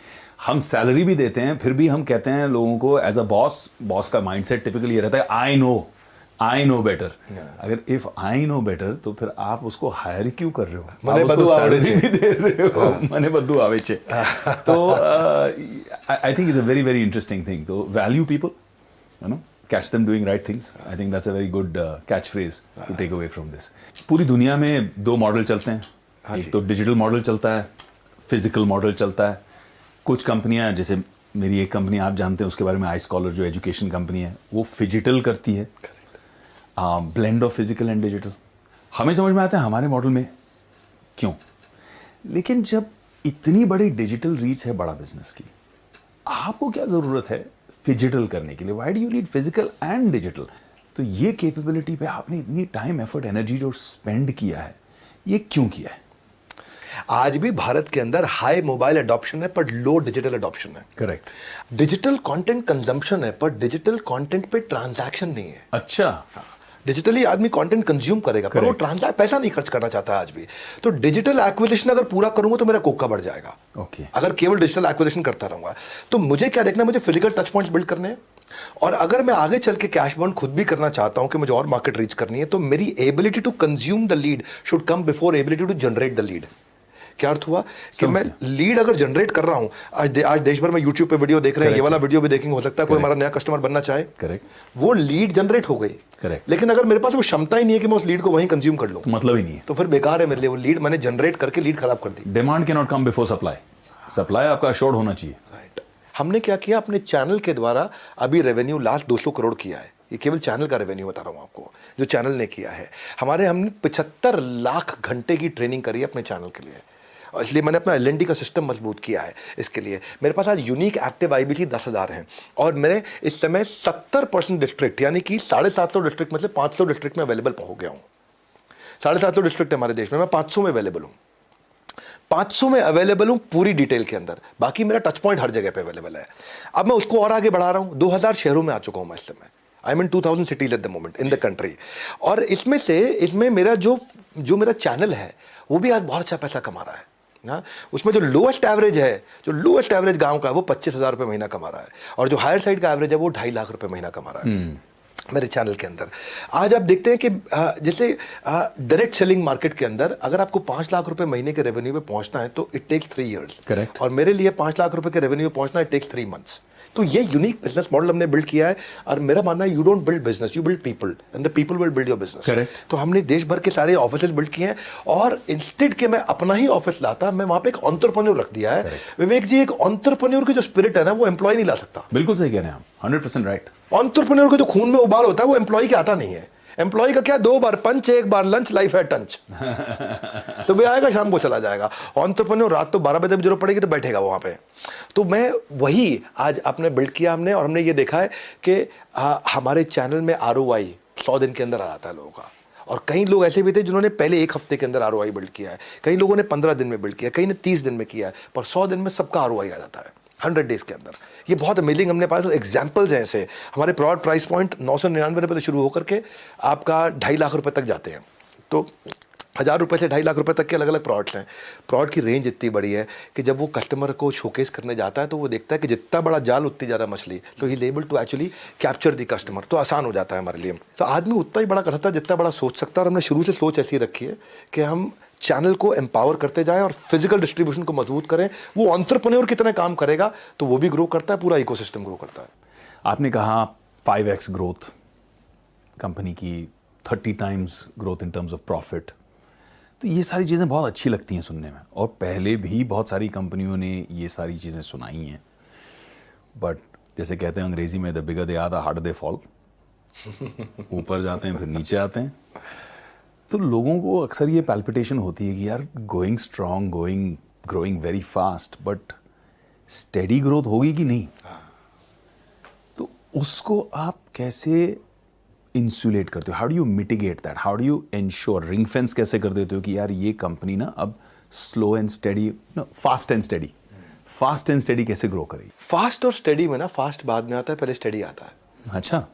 हम सैलरी भी देते हैं, फिर भी हम कहते हैं लोगों को एज अ बॉस का माइंडसेट टिपिकली ये रहता है, आई नो बेटर। अगर इफ आई नो बेटर तो फिर आप उसको हायर क्यों कर रहे हो? मने बदू आवे सैलरी भी दे रहे हो, मने बदू आवे छे। तो I think it's a very very interesting thing. तो value people, you know, catch them doing right things. I think that's a very good catchphrase to take away from this. पूरी दुनिया में 2 मॉडल चलते हैं, एक तो डिजिटल मॉडल चलता है, फिजिकल मॉडल चलता है। कुछ कंपनियां, जैसे मेरी एक कंपनी आप जानते हैं उसके बारे में, आई स्कॉलर जो एजुकेशन कंपनी है, वो फिजिटल करती है, blend of physical and digital. हमें समझ में आता है हमारे मॉडल में क्यों, लेकिन जब इतनी बड़ी डिजिटल रीच है बड़ा बिजनेस की, आपको क्या जरूरत है फिजिटल करने के लिए? Why do you need physical and digital? तो ये कैपेबिलिटी पे आपने इतनी टाइम, एफर्ट, एनर्जी जो स्पेंड किया है, ये क्यों किया है? आज भी भारत के अंदर हाई मोबाइल अडॉप्शन है पर लो डिजिटल अडॉप्शन है। करेक्ट। डिजिटल कंटेंट कंजम्पशन है पर डिजिटल कंटेंट पे ट्रांजैक्शन नहीं है। अच्छा। डिजिटली आदमी कंटेंट कंज्यूम करेगा पर वो ट्रांसफर पैसा नहीं खर्च करना चाहता आज भी। तो डिजिटल एक्विजिशन अगर पूरा करूंगा तो मेरा कोका बढ़ जाएगा। ओके। अगर केवल डिजिटल एक्विजिशन करता रहूंगा तो मुझे क्या देखना है, मुझे फिजिकल टच पॉइंट्स बिल्ड करने हैं। और अगर मैं आगे चल के कैश बर्न खुद भी करना चाहता हूं कि मुझे और मार्केट रीच करनी है, तो मेरी ability to consume the lead should come before ability to generate the lead. क्या अर्थ हुआ कि मैं लीड अगर जनरेट कर रहा हूं, आज देश भर में यूट्यूब पे वीडियो देख रहे हैं, ये वाला वीडियो भी देखेंगे, हो सकता है कोई हमारा नया कस्टमर बनना चाहे, करेक्ट, वो लीड जनरेट हो गई, करेक्ट। लेकिन अगर मेरे पास वो क्षमता ही नहीं है कि मैं उस लीड को वहीं कंज्यूम कर लूं, तो मतलब ही नहीं है, तो फिर बेकार है मेरे लिए। वो लीड मैंने जनरेट करके लीड खराब कर दी। Demand can not come before supply, supply आपका अश्योर्ड होना चाहिए। राइट। हमने क्या किया, अपने चैनल के द्वारा अभी रेवेन्यू लास्ट 200 करोड़ किया है। ये केवल चैनल का रेवेन्यू बता रहा हूं आपको, जो चैनल ने किया है। हमने 75 लाख घंटे की ट्रेनिंग करी है अपने चैनल के लिए, और इसलिए मैंने अपना LND का सिस्टम मजबूत किया है। इसके लिए मेरे पास आज यूनिक एक्टिव IBC 10,000 हैं, और मेरे इस समय 70% डिस्ट्रिक्ट, यानी कि 750 डिस्ट्रिक्ट में से 500 डिस्ट्रिक्ट में अवेलेबल हो गया हूँ। 750 डिस्ट्रिक्ट है हमारे देश में, मैं 500 में अवेलेबल हूँ। 500 में अवेलेबल हूँ पूरी डिटेल के अंदर, बाकी मेरा टच पॉइंट हर जगह पे अवेलेबल है। अब मैं उसको और आगे बढ़ा रहा हूँ। 2000 शहरों में आ चुका हूँ मैं इस समय। I mean 2000 cities at the moment in the country. और इसमें मेरा जो मेरा चैनल है वो भी आज बहुत अच्छा पैसा कमा रहा है ना। उसमें जो लोएस्ट एवरेज गांव का है वो 25,000 रुपये महीना कमा रहा है, और जो हायर साइड का एवरेज है वो 2.5 लाख रुपये महीना कमा रहा है मेरे चैनल के अंदर। आज आप देखते हैं कि जैसे डायरेक्ट सेलिंग मार्केट के अंदर अगर आपको 5 लाख रुपए महीने के रेवेन्यू पे पहुंचना है तो इट टेक्स 3 years। करेक्ट। और मेरे लिए 5 लाख रुपए के रेवेन्यू पे पहुंचना इट टेक्स 3 months। तो ये यूनिक बिजनेस मॉडल हमने बिल्ड किया है, और मेरा मानना है you don't build business, you build people, and the people will build your business. Correct. तो हमने देश भर के सारे ऑफिस बिल्ड किए हैं, और इंस्टेड के मैं अपना ही ऑफिस लाता, मैं वहां पे एक एंटरप्रेन्योर रख दिया है। विवेक जी, एक एंटरप्रेन्योर की जो स्पिरिट है ना, वो एम्प्लॉय नहीं ला सकता। बिल्कुल सही कह रहे हैं आप, 100% राइट। एंटरप्रेन्योर का जो खून में उबाल होता है वो एम्प्लॉय के आता नहीं है। एम्प्लॉय का क्या, 2 बार पंच, 1 बार लंच, लाइफ है टंच। सुबह आएगा शाम को चला जाएगा। एंटरप्रेन्योर रात तो 12 बजे भी जरूरत पड़ेगी तो बैठेगा वहां पे। तो मैं वही आज आपने बिल्ड किया हमने, और हमने ये देखा है कि हमारे चैनल में ROI 100 दिन के अंदर आ जाता है लोगों का। और कई लोग ऐसे भी थे जिन्होंने पहले 1 हफ्ते के अंदर ROI बिल्ड किया है, कई लोगों ने 15 दिन में बिल्ड किया, कई ने 30 दिन में किया है, पर 100 दिन में सबका ROI आ जाता है 100 डेज के अंदर। ये बहुत अमेजिंग, हमने पास एग्जाम्पल्स हैं ऐसे। हमारे प्रोडक्ट प्राइस पॉइंट 999 रुपये से शुरू होकर के आपका 2.5 लाख रुपए तक जाते हैं। तो 1000 रुपये से 2.5 लाख रुपए तक के अलग अलग प्रोडक्ट्स हैं। प्रोडक्ट की रेंज इतनी बड़ी है कि जब वो कस्टमर को शोकेस करने जाता है तो वो देखता है कि जितना बड़ा जाल उतनी ज़्यादा मछली, तो he is able to actually capture the customer. तो आसान हो जाता है हमारे लिए। तो आदमी उतना ही बड़ा कर सकता है जितना बड़ा सोच सकता है, और हमने शुरू से सोच ऐसी रखी है कि हम चैनल को एम्पावर करते जाएं और फिजिकल डिस्ट्रीब्यूशन को मजबूत करें। वो एंटरप्रेन्योर की तरह काम करेगा तो वो भी ग्रो करता है, पूरा इकोसिस्टम ग्रो करता है। आपने कहा 5x ग्रोथ कंपनी की, 30 times growth in terms of profit. तो ये सारी चीज़ें बहुत अच्छी लगती हैं सुनने में, और पहले भी बहुत सारी कंपनियों ने ये सारी चीज़ें सुनाई हैं। बट जैसे कहते हैं अंग्रेजी में, the bigger they are the harder they fall. ऊपर जाते हैं फिर नीचे आते हैं। तो लोगों को अक्सर ये पैल्पिटेशन होती है कि यार going strong, growing very fast, but steady growth होगी कि नहीं। तो उसको आप कैसे इंसुलेट करते हो? How do you mitigate that? How do you ensure, ring fence कैसे कर देते हो कि यार ये कंपनी ना अब slow and steady, fast and steady कैसे ग्रो करेगी? फास्ट और स्टेडी में ना, फास्ट बाद में आता है, पहले स्टेडी आता है। अच्छा।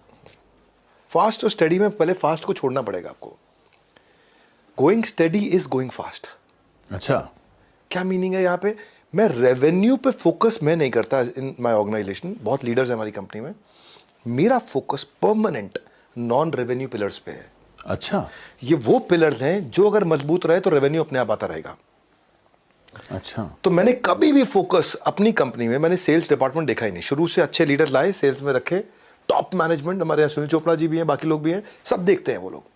फास्ट और स्टेडी में पहले फास्ट को छोड़ना पड़ेगा आपको। Going steady is going fast. अच्छा। क्या मीनिंग है यहाँ पे? मैं रेवेन्यू पे फोकस मैं नहीं करता इन माय ऑर्गेनाइजेशन। बहुत लीडर्स हैं हमारी कंपनी में। मेरा focus permanent non revenue pillars पे है। अच्छा। ये वो पिलर्स हैं जो अगर मजबूत रहे तो रेवेन्यू अपने आप आता रहेगा। अच्छा। तो मैंने कभी भी फोकस अपनी कंपनी में, मैंने सेल्स डिपार्टमेंट देखा ही नहीं। शुरू से अच्छे लीडर्स लाए, सेल्स में रखे, टॉप मैनेजमेंट, हमारे यहाँ सुनील चोपड़ा जी भी हैं, बाकी लोग भी हैं, सब देखते हैं वो लोग।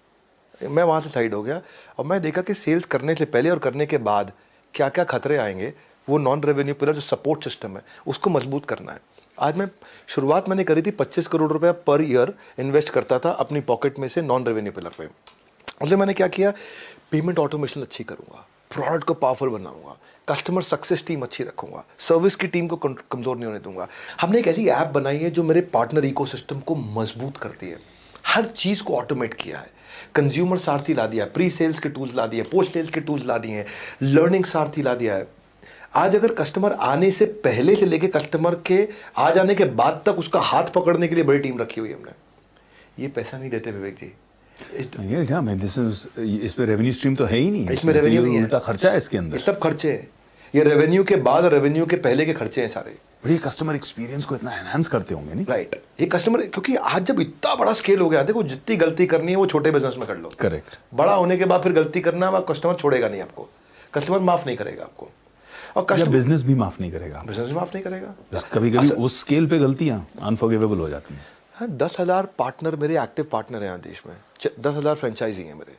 मैं वहाँ से साइड हो गया और मैं देखा कि सेल्स करने से पहले और करने के बाद क्या क्या खतरे आएंगे। वो नॉन रेवेन्यू पिलर जो सपोर्ट सिस्टम है उसको मजबूत करना है। आज शुरुआत मैंने करी थी 25 करोड़ रुपया पर ईयर इन्वेस्ट करता था अपनी पॉकेट में से नॉन रेवेन्यू पिलर पे। उससे मैंने क्या किया, पेमेंट ऑटोमेशन अच्छी करूँगा, प्रोडक्ट को पावरफुल बनाऊंगा, कस्टमर सक्सेस टीम अच्छी रखूंगा, सर्विस की टीम को कमज़ोर नहीं होने दूंगा। हमने एक ऐसी ऐप बनाई है जो मेरे पार्टनर इकोसिस्टम को मजबूत करती है। हर चीज़ को ऑटोमेट किया है। कंज्यूमर सारथी ला दिया, प्री सेल्स के टूल्स ला दिए, पोस्ट सेल्स के टूल्स ला दिए हैं, लर्निंग सारथी ला दिया है। आज अगर कस्टमर आने से पहले से लेके कस्टमर के आ जाने के बाद तक उसका हाथ पकड़ने के लिए बड़ी टीम रखी हुई है हमने। ये पैसा नहीं देते विवेक जी, ये क्या मैं इस पे रेवेन्यू स्ट्रीम तो है ही नहीं, इसमें तो revenue ये नहीं है। उल्टा खर्चा है इसके ये अंदर। सब खर्चे हैं, ये रेवेन्यू के बाद और रेवेन्यू के पहले के खर्चे हैं सारे। बड़ी कस्टमर एक्सपीरियंस को इतना एनहांस करते होंगे नहीं? राइट, ये कस्टमर, क्योंकि आज जब इतना बड़ा स्केल हो गया, देखो जितनी गलती करनी है वो छोटे बिजनेस में कर लो। करेक्ट। बड़ा होने के बाद फिर गलती करना, वह कस्टमर छोड़ेगा नहीं आपको, कस्टमर माफ नहीं करेगा आपको, और या कस्टमर बिजनेस भी माफ नहीं करेगा। बिजनेस माफ नहीं करेगा। कभी कभी उस स्केल पे गलतियां अनफॉरगिवेबल हो जाती हैं। हाँ, 10,000 पार्टनर मेरे एक्टिव पार्टनर हैं यहाँ देश में, 10,000 फ्रेंचाइजी हैं मेरे।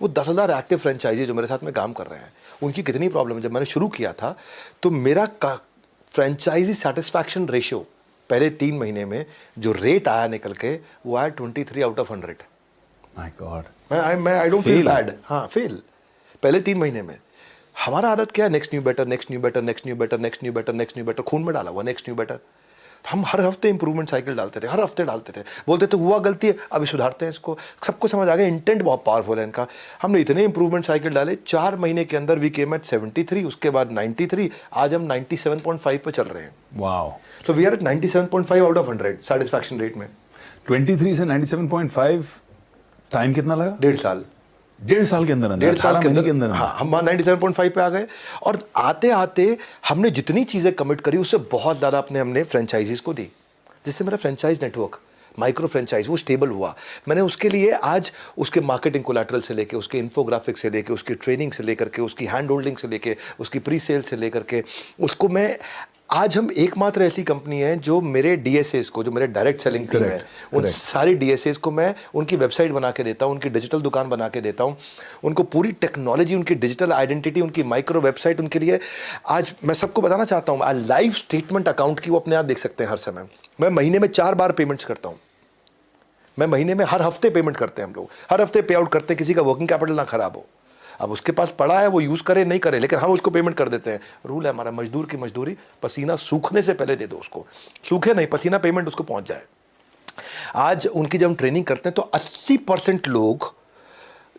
वो 10,000 एक्टिव फ्रेंचाइजी जो मेरे साथ में काम कर रहे हैं, उनकी कितनी प्रॉब्लम है। जब मैंने शुरू किया था तो मेरा फ्रेंचाइजी सेटिस्फैक्शन रेशियो पहले 3 महीने में जो रेट आया निकल के, वो आया 23 आउट ऑफ 100। My God. मैं I don't feel Fail. Bad. हाँ, फेल पहले 3 महीने में। हमारा आदत क्या है, next new better, next new better, next new better, next new better, next new better, खून में डाला हुआ नेक्स्ट न्यू बेटर। हम हर हफ्ते इंप्रूवमेंट साइकिल डालते थे, हर हफ्ते डालते थे, बोलते थे हुआ गलती है अभी सुधारते हैं इसको। सबको समझ आ गया इंटेंट बहुत पावरफुल है इनका। हमने इतने इंप्रूवमेंट साइकिल डाले, 4 महीने के अंदर वी केम एट 73, उसके बाद 93, आज हम 97.5 पे चल रहे हैं। Wow. So we are at 97.5 out of 100 satisfaction rate में। 23 से 97.5 टाइम कितना लगा? 1.5 साल। 1.5 साल के अंदर 1.5 साल के अंदर हाँ, हम 97.5 पे आ गए। और आते आते हमने जितनी चीज़ें कमिट करी उससे बहुत ज़्यादा हमने फ्रेंचाइजीज को दी, जिससे मेरा फ्रेंचाइज नेटवर्क, माइक्रो फ्रेंचाइज, वो स्टेबल हुआ। मैंने उसके लिए आज उसके मार्केटिंग कोलैटरल से लेके, उसके इन्फोग्राफिक से लेके, उसकी ट्रेनिंग से लेकर के, उसकी हैंड होल्डिंग से लेके, उसकी प्री सेल से लेकर के, उसको मैं आज हम एकमात्र ऐसी कंपनी है जो मेरे डीएसएस को, जो मेरे डायरेक्ट सेलिंग टीम है, उन सारी डीएसएस को मैं उनकी वेबसाइट बना के देता हूँ, उनकी डिजिटल दुकान बना के देता हूँ, उनको पूरी टेक्नोलॉजी, उनकी डिजिटल आइडेंटिटी, उनकी माइक्रो वेबसाइट उनके लिए। आज मैं सबको बताना चाहता हूँ, लाइव स्टेटमेंट अकाउंट की वो अपने आप देख सकते हैं हर समय। मैं महीने में 4 बार पेमेंट्स करता हूँ। मैं महीने में हर हफ्ते पेमेंट करते हैं हम लोग, हर हफ्ते पे आउट करते हैं, किसी का वर्किंग कैपिटल ना खराब हो। अब उसके पास पड़ा है वो यूज़ करे नहीं करे, लेकिन हम उसको पेमेंट कर देते हैं। रूल है हमारा, मजदूर की मजदूरी पसीना सूखने से पहले दे दो उसको, सूखे नहीं, पसीना पेमेंट उसको पहुंच जाए। आज उनकी जब हम ट्रेनिंग करते हैं तो 80% लोग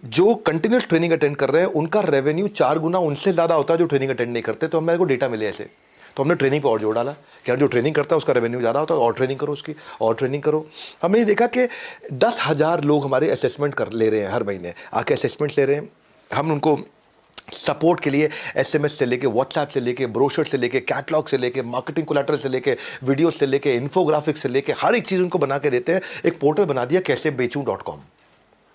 जो कंटिन्यूस ट्रेनिंग अटेंड कर रहे हैं, उनका रेवेन्यू 4 गुना उनसे ज़्यादा होता है जो ट्रेनिंग अटेंड नहीं करते। तो मेरे को डेटा मिले ऐसे, तो हमने ट्रेनिंग पे और जोड़ डाला कि यार जो ट्रेनिंग करता है उसका रेवेन्यू ज़्यादा होता है, और ट्रेनिंग करो उसकी, और ट्रेनिंग करो। हमने देखा कि 10,000 लोग हमारे असेसमेंट कर ले रहे हैं, हर महीने आके असेसमेंट ले रहे हैं। हम उनको सपोर्ट के लिए एसएमएस से लेके, व्हाट्सएप से लेके, ब्रोशर से लेके, कैटलॉग से लेके, मार्केटिंग कोलैटरल से लेके, वीडियो से लेके, इन्फोग्राफिक्स से लेके, हर एक चीज़ उनको बना के देते हैं। एक पोर्टल बना दिया कैसे बेचूं.com,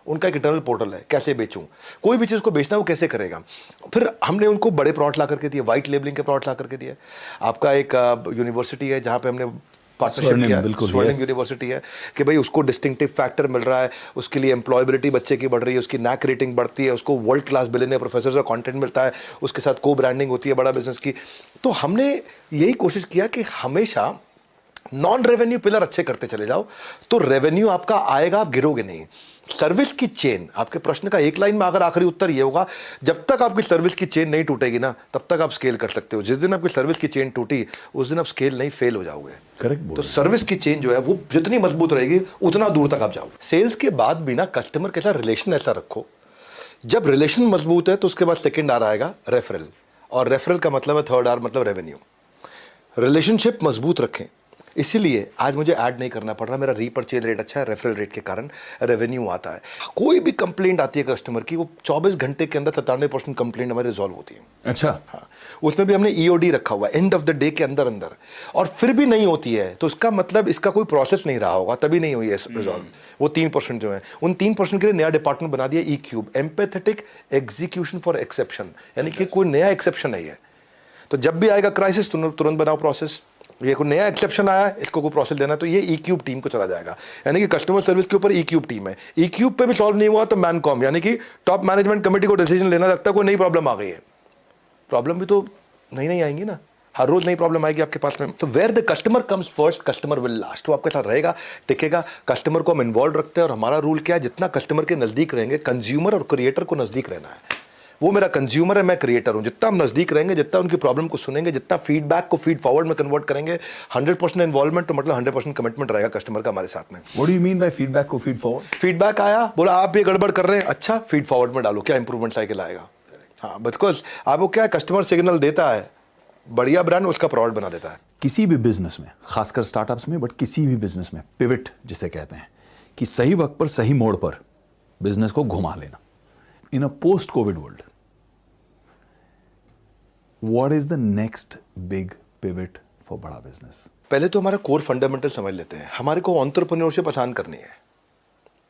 उनका एक इंटरनल पोर्टल है, कैसे बेचूं। कोई भी चीज़ को बेचना वो कैसे करेगा। फिर हमने उनको बड़े प्रोडक्ट ला करके दिए, वाइट लेबलिंग के प्रोडक्ट ला करके दिए। आपका एक यूनिवर्सिटी है जहाँ पे हमने पार्टनरशिप किया, स्वर्णिम यूनिवर्सिटी है, कि भाई उसको डिस्टिंक्टिव फैक्टर मिल रहा है, उसके लिए एम्प्लॉयबिलिटी बच्चे की बढ़ रही है, उसकी नैक रेटिंग बढ़ती है, उसको वर्ल्ड क्लास बिलियनियर प्रोफेसर का कंटेंट मिलता है, उसके साथ को ब्रांडिंग होती है बड़ा बिजनेस की। तो हमने यही कोशिश किया कि हमेशा नॉन रेवेन्यू पिलर अच्छे करते चले जाओ, तो रेवेन्यू आपका आएगा, आप गिरोगे नहीं। सर्विस की चेन, आपके प्रश्न का एक लाइन में अगर आखिरी उत्तर ये होगा, जब तक आपकी सर्विस की चेन नहीं टूटेगी ना, तब तक आप स्केल कर सकते हो। जिस दिन आपकी सर्विस की चेन टूटी, उस दिन आप स्केल नहीं, फेल हो जाओगे। करेक्ट। तो सर्विस की चेन जो है वो जितनी मजबूत रहेगी उतना दूर तक आप जाओगे। सेल्स के बाद भी ना कस्टमर के साथ रिलेशन ऐसा रखो, जब रिलेशन मजबूत है तो उसके बाद सेकंड आर आएगा रेफरल, और रेफरल का मतलब है थर्ड आर मतलब रेवेन्यू। रिलेशनशिप मजबूत रखें, इसीलिए आज मुझे ऐड नहीं करना पड़ रहा, मेरा रीपरचेज रेट अच्छा है, रेफरल रेट के कारण रेवेन्यू आता है। कोई भी कंप्लेंट आती है कस्टमर की, वो 24 घंटे के अंदर 97% कंप्लेंट हमारी रिजॉल्व होती है। अच्छा। हाँ, उसमें भी हमने ईओडी रखा हुआ है, एंड ऑफ द डे के अंदर अंदर। और फिर भी नहीं होती है तो इसका मतलब इसका कोई प्रोसेस नहीं रहा होगा, तभी नहीं हुई है रिजॉल्व। वो 3% जो है, उन 3% के लिए नया डिपार्टमेंट बना दिया E-Cube, empathetic execution for exception, यानी कि कोई नया एक्सेप्शन नहीं है। तो जब भी आएगा क्राइसिस, तुरंत बनाओ प्रोसेस। ये कोई नया एक्सेप्शन आया, इसको कोई प्रोसेस देना, तो ये E-Cube टीम को चला जाएगा। यानी कि कस्टमर सर्विस के ऊपर E-Cube टीम है। E-Cube पे भी सॉल्व नहीं हुआ तो मैनकॉम, यानी कि टॉप मैनेजमेंट कमेटी को डिसीजन लेना, लगता है कोई नई प्रॉब्लम आ गई है। प्रॉब्लम भी तो नहीं आएंगी ना, हर रोज नई प्रॉब्लम आएगी आपके पास में। तो where the customer comes first, customer will last. वो आपके साथ रहेगा, टिकेगा। कस्टमर को हम इन्वॉल्व रखते हैं, और हमारा रूल क्या है, जितना कस्टमर के नजदीक रहेंगे, कंज्यूमर और क्रिएटर को नजदीक रहना है। वो मेरा कंज्यूमर है, मैं क्रिएटर हूं। जितना हम नजदीक रहेंगे, जितना उनकी प्रॉब्लम को सुनेंगे, जितना फीडबैक को फीड फॉरवर्ड में कन्वर्ट करेंगे, 100% इन्वॉल्वमेंट, तो मतलब 100% कमिटमेंट रहेगा कस्टमर का हमारे साथ में। What do you mean by feedback को फीड फॉरवर्ड? फीडबैक आया, बोला आप ये गड़बड़ कर रहे हैं, अच्छा फीड फॉरवर्ड में डालो, क्या इंप्रूवमेंट साइकिल आएगा। हाँ, बिकॉज आपको क्या है, कस्टमर सिग्नल देता है, बढ़िया ब्रांड उसका प्रोडक्ट बना देता है। किसी भी बिजनेस में, खासकर स्टार्टअप्स में, बट किसी भी बिजनेस में पिविट जिसे कहते हैं, कि सही वक्त पर सही मोड़ पर बिजनेस को घुमा लेना. In a post COVID world, what is the next big pivot for बड़ा बिजनेस? पहले तो हमारा कोर फंडामेंटल समझ लेते हैं. हमारे को एंटरप्रेन्योरशिप आसान करनी है.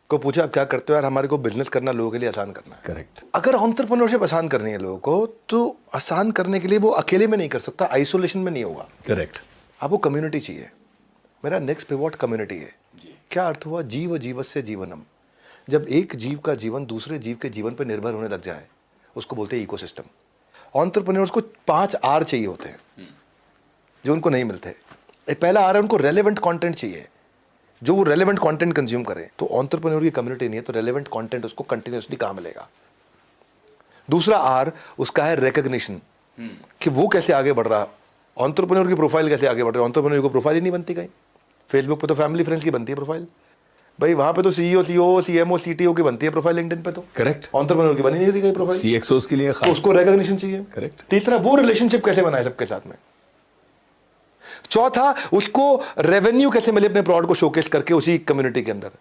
को पूछा आप क्या करते हो यार, हमारे को बिजनेस करना लोगों के लिए आसान करना है. करेक्ट. अगर एंटरप्रेन्योरशिप आसान करनी है लोगों को, तो आसान करने के लिए वो अकेले में नहीं कर सकता, आइसोलेशन में नहीं होगा. करेक्ट. आपको कम्युनिटी चाहिए. मेरा नेक्स्ट पिवट कम्युनिटी है. क्या अर्थ हुआ? जीव जीवस्य जीवनम. जब एक जीव का जीवन दूसरे जीव के जीवन पर निर्भर होने लग जाए, उसको बोलते हैं इकोसिस्टम. एंटरप्रेन्योर्स को 5 आर चाहिए होते हैं जो उनको नहीं मिलते. पहला आर है उनको रेलेवेंट कंटेंट चाहिए, जो वो रेलेवेंट कंटेंट कंज्यूम करे. तो एंटरप्रेन्योर की कम्युनिटी नहीं है तो रेलेवेंट कंटेंट उसको कंटिन्यूअसली कहाँ मिलेगा. दूसरा आर उसका है रिकग्निशन, कि वो कैसे आगे बढ़ रहा. एंटरप्रेन्योर की प्रोफाइल कैसे आगे बढ़ रही है. एंटरप्रेन्योर को प्रोफाइल ही नहीं बनती कहीं. फेसबुक पे तो फैमिली फ्रेंड्स की बनती है प्रोफाइल भाई, वहां पे तो सीईओ सीओ सीएमओ सीटीओ की बनती है प्रोफाइल. लिंक्डइन पे तो करेक्ट. एंटरप्रेन्योर की बनी नहीं थी कहीं प्रोफाइल. सीएक्सओस के लिए तो खास. उसको रिकग्निशन चाहिए. करेक्ट. तीसरा वो रिलेशनशिप कैसे बनाए सबके साथ में. चौथा उसको रेवेन्यू कैसे मिले अपने प्रोडक्ट को शोकेस करके उसी कम्युनिटी के अंदर.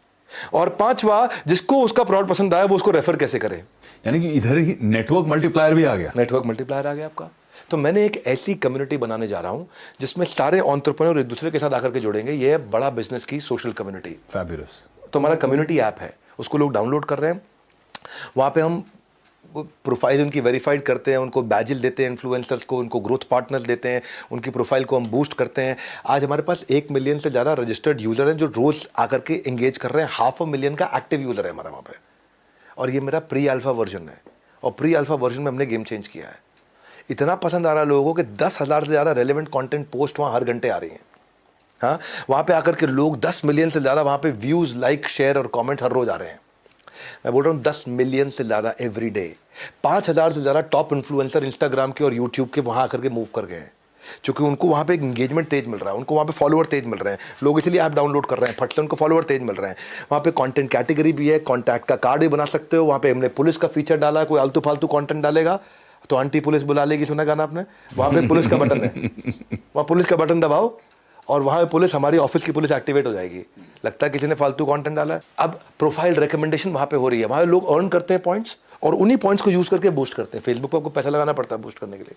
और पांचवा जिसको उसका प्रोडक्ट पसंद आया वो उसको रेफर कैसे करे. यानी कि इधर ही नेटवर्क मल्टीप्लायर भी आ गया. नेटवर्क मल्टीप्लायर आ गया आपका. तो मैंने एक ऐसी कम्युनिटी बनाने जा रहा हूं जिसमें सारे एंटरप्रेन्योर एक दूसरे के साथ आकर के जुड़ेंगे. ये है बड़ा बिजनेस की सोशल कम्युनिटी. फैबुलस. तो हमारा कम्युनिटी ऐप है, उसको लोग डाउनलोड कर रहे हैं. वहाँ पे हम प्रोफाइल उनकी वेरीफाइड करते हैं, उनको बैजिल देते हैं इन्फ्लुएंसर्स को, उनको ग्रोथ पार्टनर्स देते हैं, उनकी प्रोफाइल को हम बूस्ट करते हैं. आज हमारे पास 1 मिलियन से ज़्यादा रजिस्टर्ड यूज़र हैं जो रोज़ आकर के एंगेज कर रहे हैं. 500,000 का एक्टिव यूज़र है हमारा वहाँ पे. और ये मेरा प्री अल्फा वर्जन है. और प्री अल्फा वर्जन में हमने गेम चेंज किया है. इतना पसंद आ रहा है लोगों को कि 10,000 से ज़्यादा रेलेवेंट कंटेंट पोस्ट वहाँ हर घंटे आ रही हैं. हाँ, वहाँ पे आकर के लोग 10 मिलियन से ज़्यादा वहाँ पे व्यूज़, लाइक, शेयर और कमेंट हर रोज़ आ रहे हैं. मैं बोल रहा हूँ 10 मिलियन से ज़्यादा एवरी डे. 5,000 से ज़्यादा टॉप इन्फ्लुएंसर इंस्टाग्राम के और यूट्यूब के वहाँ आकर के मूव कर गए हैं, क्योंकि उनको वहाँ पे एंगेजमेंट तेज मिल रहा है, उनको वहाँ पे फॉलोअर तेज मिल रहे हैं. लोग इसलिए ऐप डाउनलोड कर रहे हैं, फट से उनको फॉलोअर तेज मिल रहे हैं. वहाँ पे कंटेंट कैटेगरी भी है, कॉन्टैक्ट का कार्ड भी बना सकते हो. वहाँ पे हमने पुलिस का फीचर डाला है. कोई आलतू फालतू कंटेंट डालेगा तो आंटी पुलिस बुला लेगी. सुना गाना आपने? वहाँ पे पुलिस का बटन है, वहाँ पुलिस का बटन दबाओ और वहाँ पे पुलिस, हमारी ऑफिस की पुलिस एक्टिवेट हो जाएगी. लगता है किसी ने फालतू कंटेंट डाला है. अब प्रोफाइल रिकमेंडेशन वहाँ पे हो रही है. वहाँ लोग अर्न करते हैं पॉइंट्स और उन्हीं पॉइंट्स को यूज़ करके बूस्ट करते हैं. फेसबुक पर आपको पैसा लगाना पड़ता है बूस्ट करने के लिए,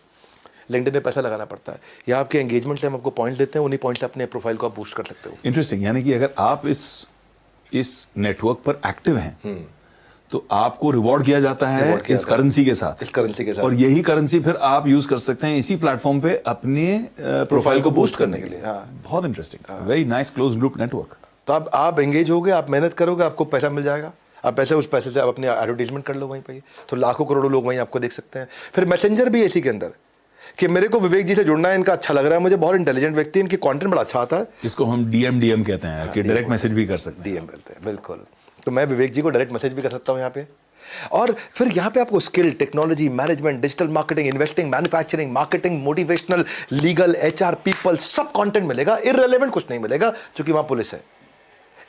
लिंक्डइन में पैसा लगाना पड़ता है. यहाँ आपके एंगेजमेंट से हम आपको पॉइंट्स देते हैं, उन्हीं पॉइंट्स से अपने प्रोफाइल को आप बूस्ट कर सकते हो. इंटरेस्टिंग. यानी कि अगर आप इस नेटवर्क पर एक्टिव हैं तो आपको रिवॉर्ड किया जाता है इस करेंसी के साथ. इस करेंसी के साथ. और यही करेंसी फिर आप यूज कर सकते हैं इसी प्लेटफॉर्म पे अपने प्रोफाइल को बूस्ट करने के लिए. बहुत interesting. Very nice close loop network. तो आप एंगेज होगे, आप मेहनत करोगे, आपको पैसा मिल जाएगा. आप उस पैसे से आप अपने एडवर्टीजमेंट कर लो वहीं पे, तो लाखों करोड़ों लोग वहीं आपको देख सकते हैं. फिर मैसेंजर भी इसी के अंदर कि मेरे को विवेक जी से जुड़ना है, इनका अच्छा लग रहा है मुझे, बहुत इंटेलिजेंट व्यक्ति, इनकी कंटेंट बड़ा अच्छा आता है. इसको हम डीएम कहते हैं कि डायरेक्ट मैसेज भी कर सकते हैं. डीएम करते हैं, बिल्कुल. तो मैं विवेक जी को डायरेक्ट मैसेज भी कर सकता हूँ यहाँ पे. और फिर यहाँ पे आपको skill, technology, management, digital marketing, investing, manufacturing, marketing, motivational, legal, HR, people, सब कंटेंट मिलेगा. इररिलेवेंट कुछ नहीं मिलेगा क्योंकि वहाँ पुलिस है.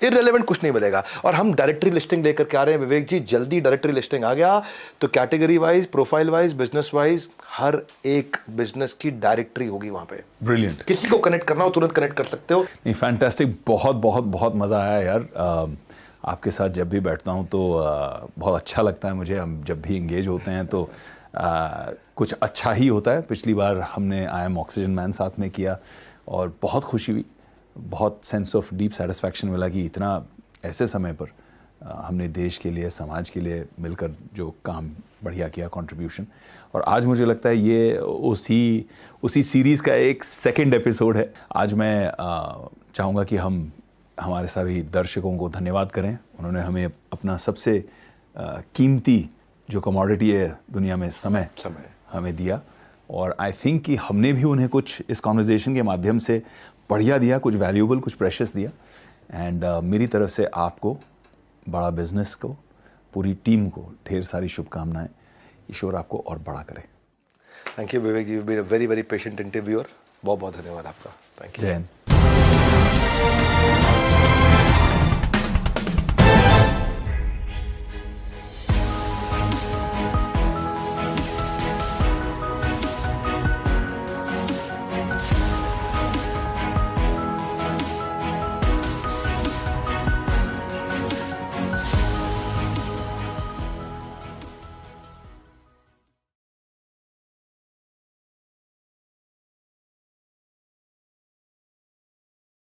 इररिलेवेंट कुछ नहीं मिलेगा. और हम डायरेक्टरी लिस्टिंग लेकर के आ रहे हैं विवेक जी. जल्दी डायरेक्टरी लिस्टिंग आ गया तो category wise, profile wise, business wise हर एक बिजनेस की डायरेक्टरी होगी वहाँ पे. ब्रिलियंट. किसी को कनेक्ट करना हो तुरंत कनेक्ट कर सकते हो. नहीं, फैंटास्टिक. बहुत बहुत बहुत मज़ा आया यार. आपके साथ जब भी बैठता हूँ तो बहुत अच्छा लगता है मुझे. हम जब भी इंगेज होते हैं तो कुछ अच्छा ही होता है. पिछली बार हमने आई एम ऑक्सीजन मैन साथ में किया और बहुत खुशी हुई, बहुत सेंस ऑफ डीप सेटिस्फैक्शन मिला कि इतना ऐसे समय पर हमने देश के लिए, समाज के लिए मिलकर जो काम बढ़िया किया, कंट्रीब्यूशन. और आज मुझे लगता है ये उसी सीरीज़ का एक सेकंड एपिसोड है. आज मैं चाहूँगा कि हम हमारे सभी दर्शकों को धन्यवाद करें. उन्होंने हमें अपना सबसे कीमती जो कमोडिटी है दुनिया में, समय हमें दिया. और आई थिंक कि हमने भी उन्हें कुछ इस कॉन्वर्जेसन के माध्यम से बढ़िया दिया, कुछ वैल्यूएबल, कुछ प्रेशियस दिया. एंड मेरी तरफ से आपको, बड़ा बिजनेस को, पूरी टीम को ढेर सारी शुभकामनाएं. ईश्वर आपको और बड़ा करे. Thank you Vivek ji, you been a very very patient interviewer. बहुत बहुत धन्यवाद आपका. Thank you. जय हिंद.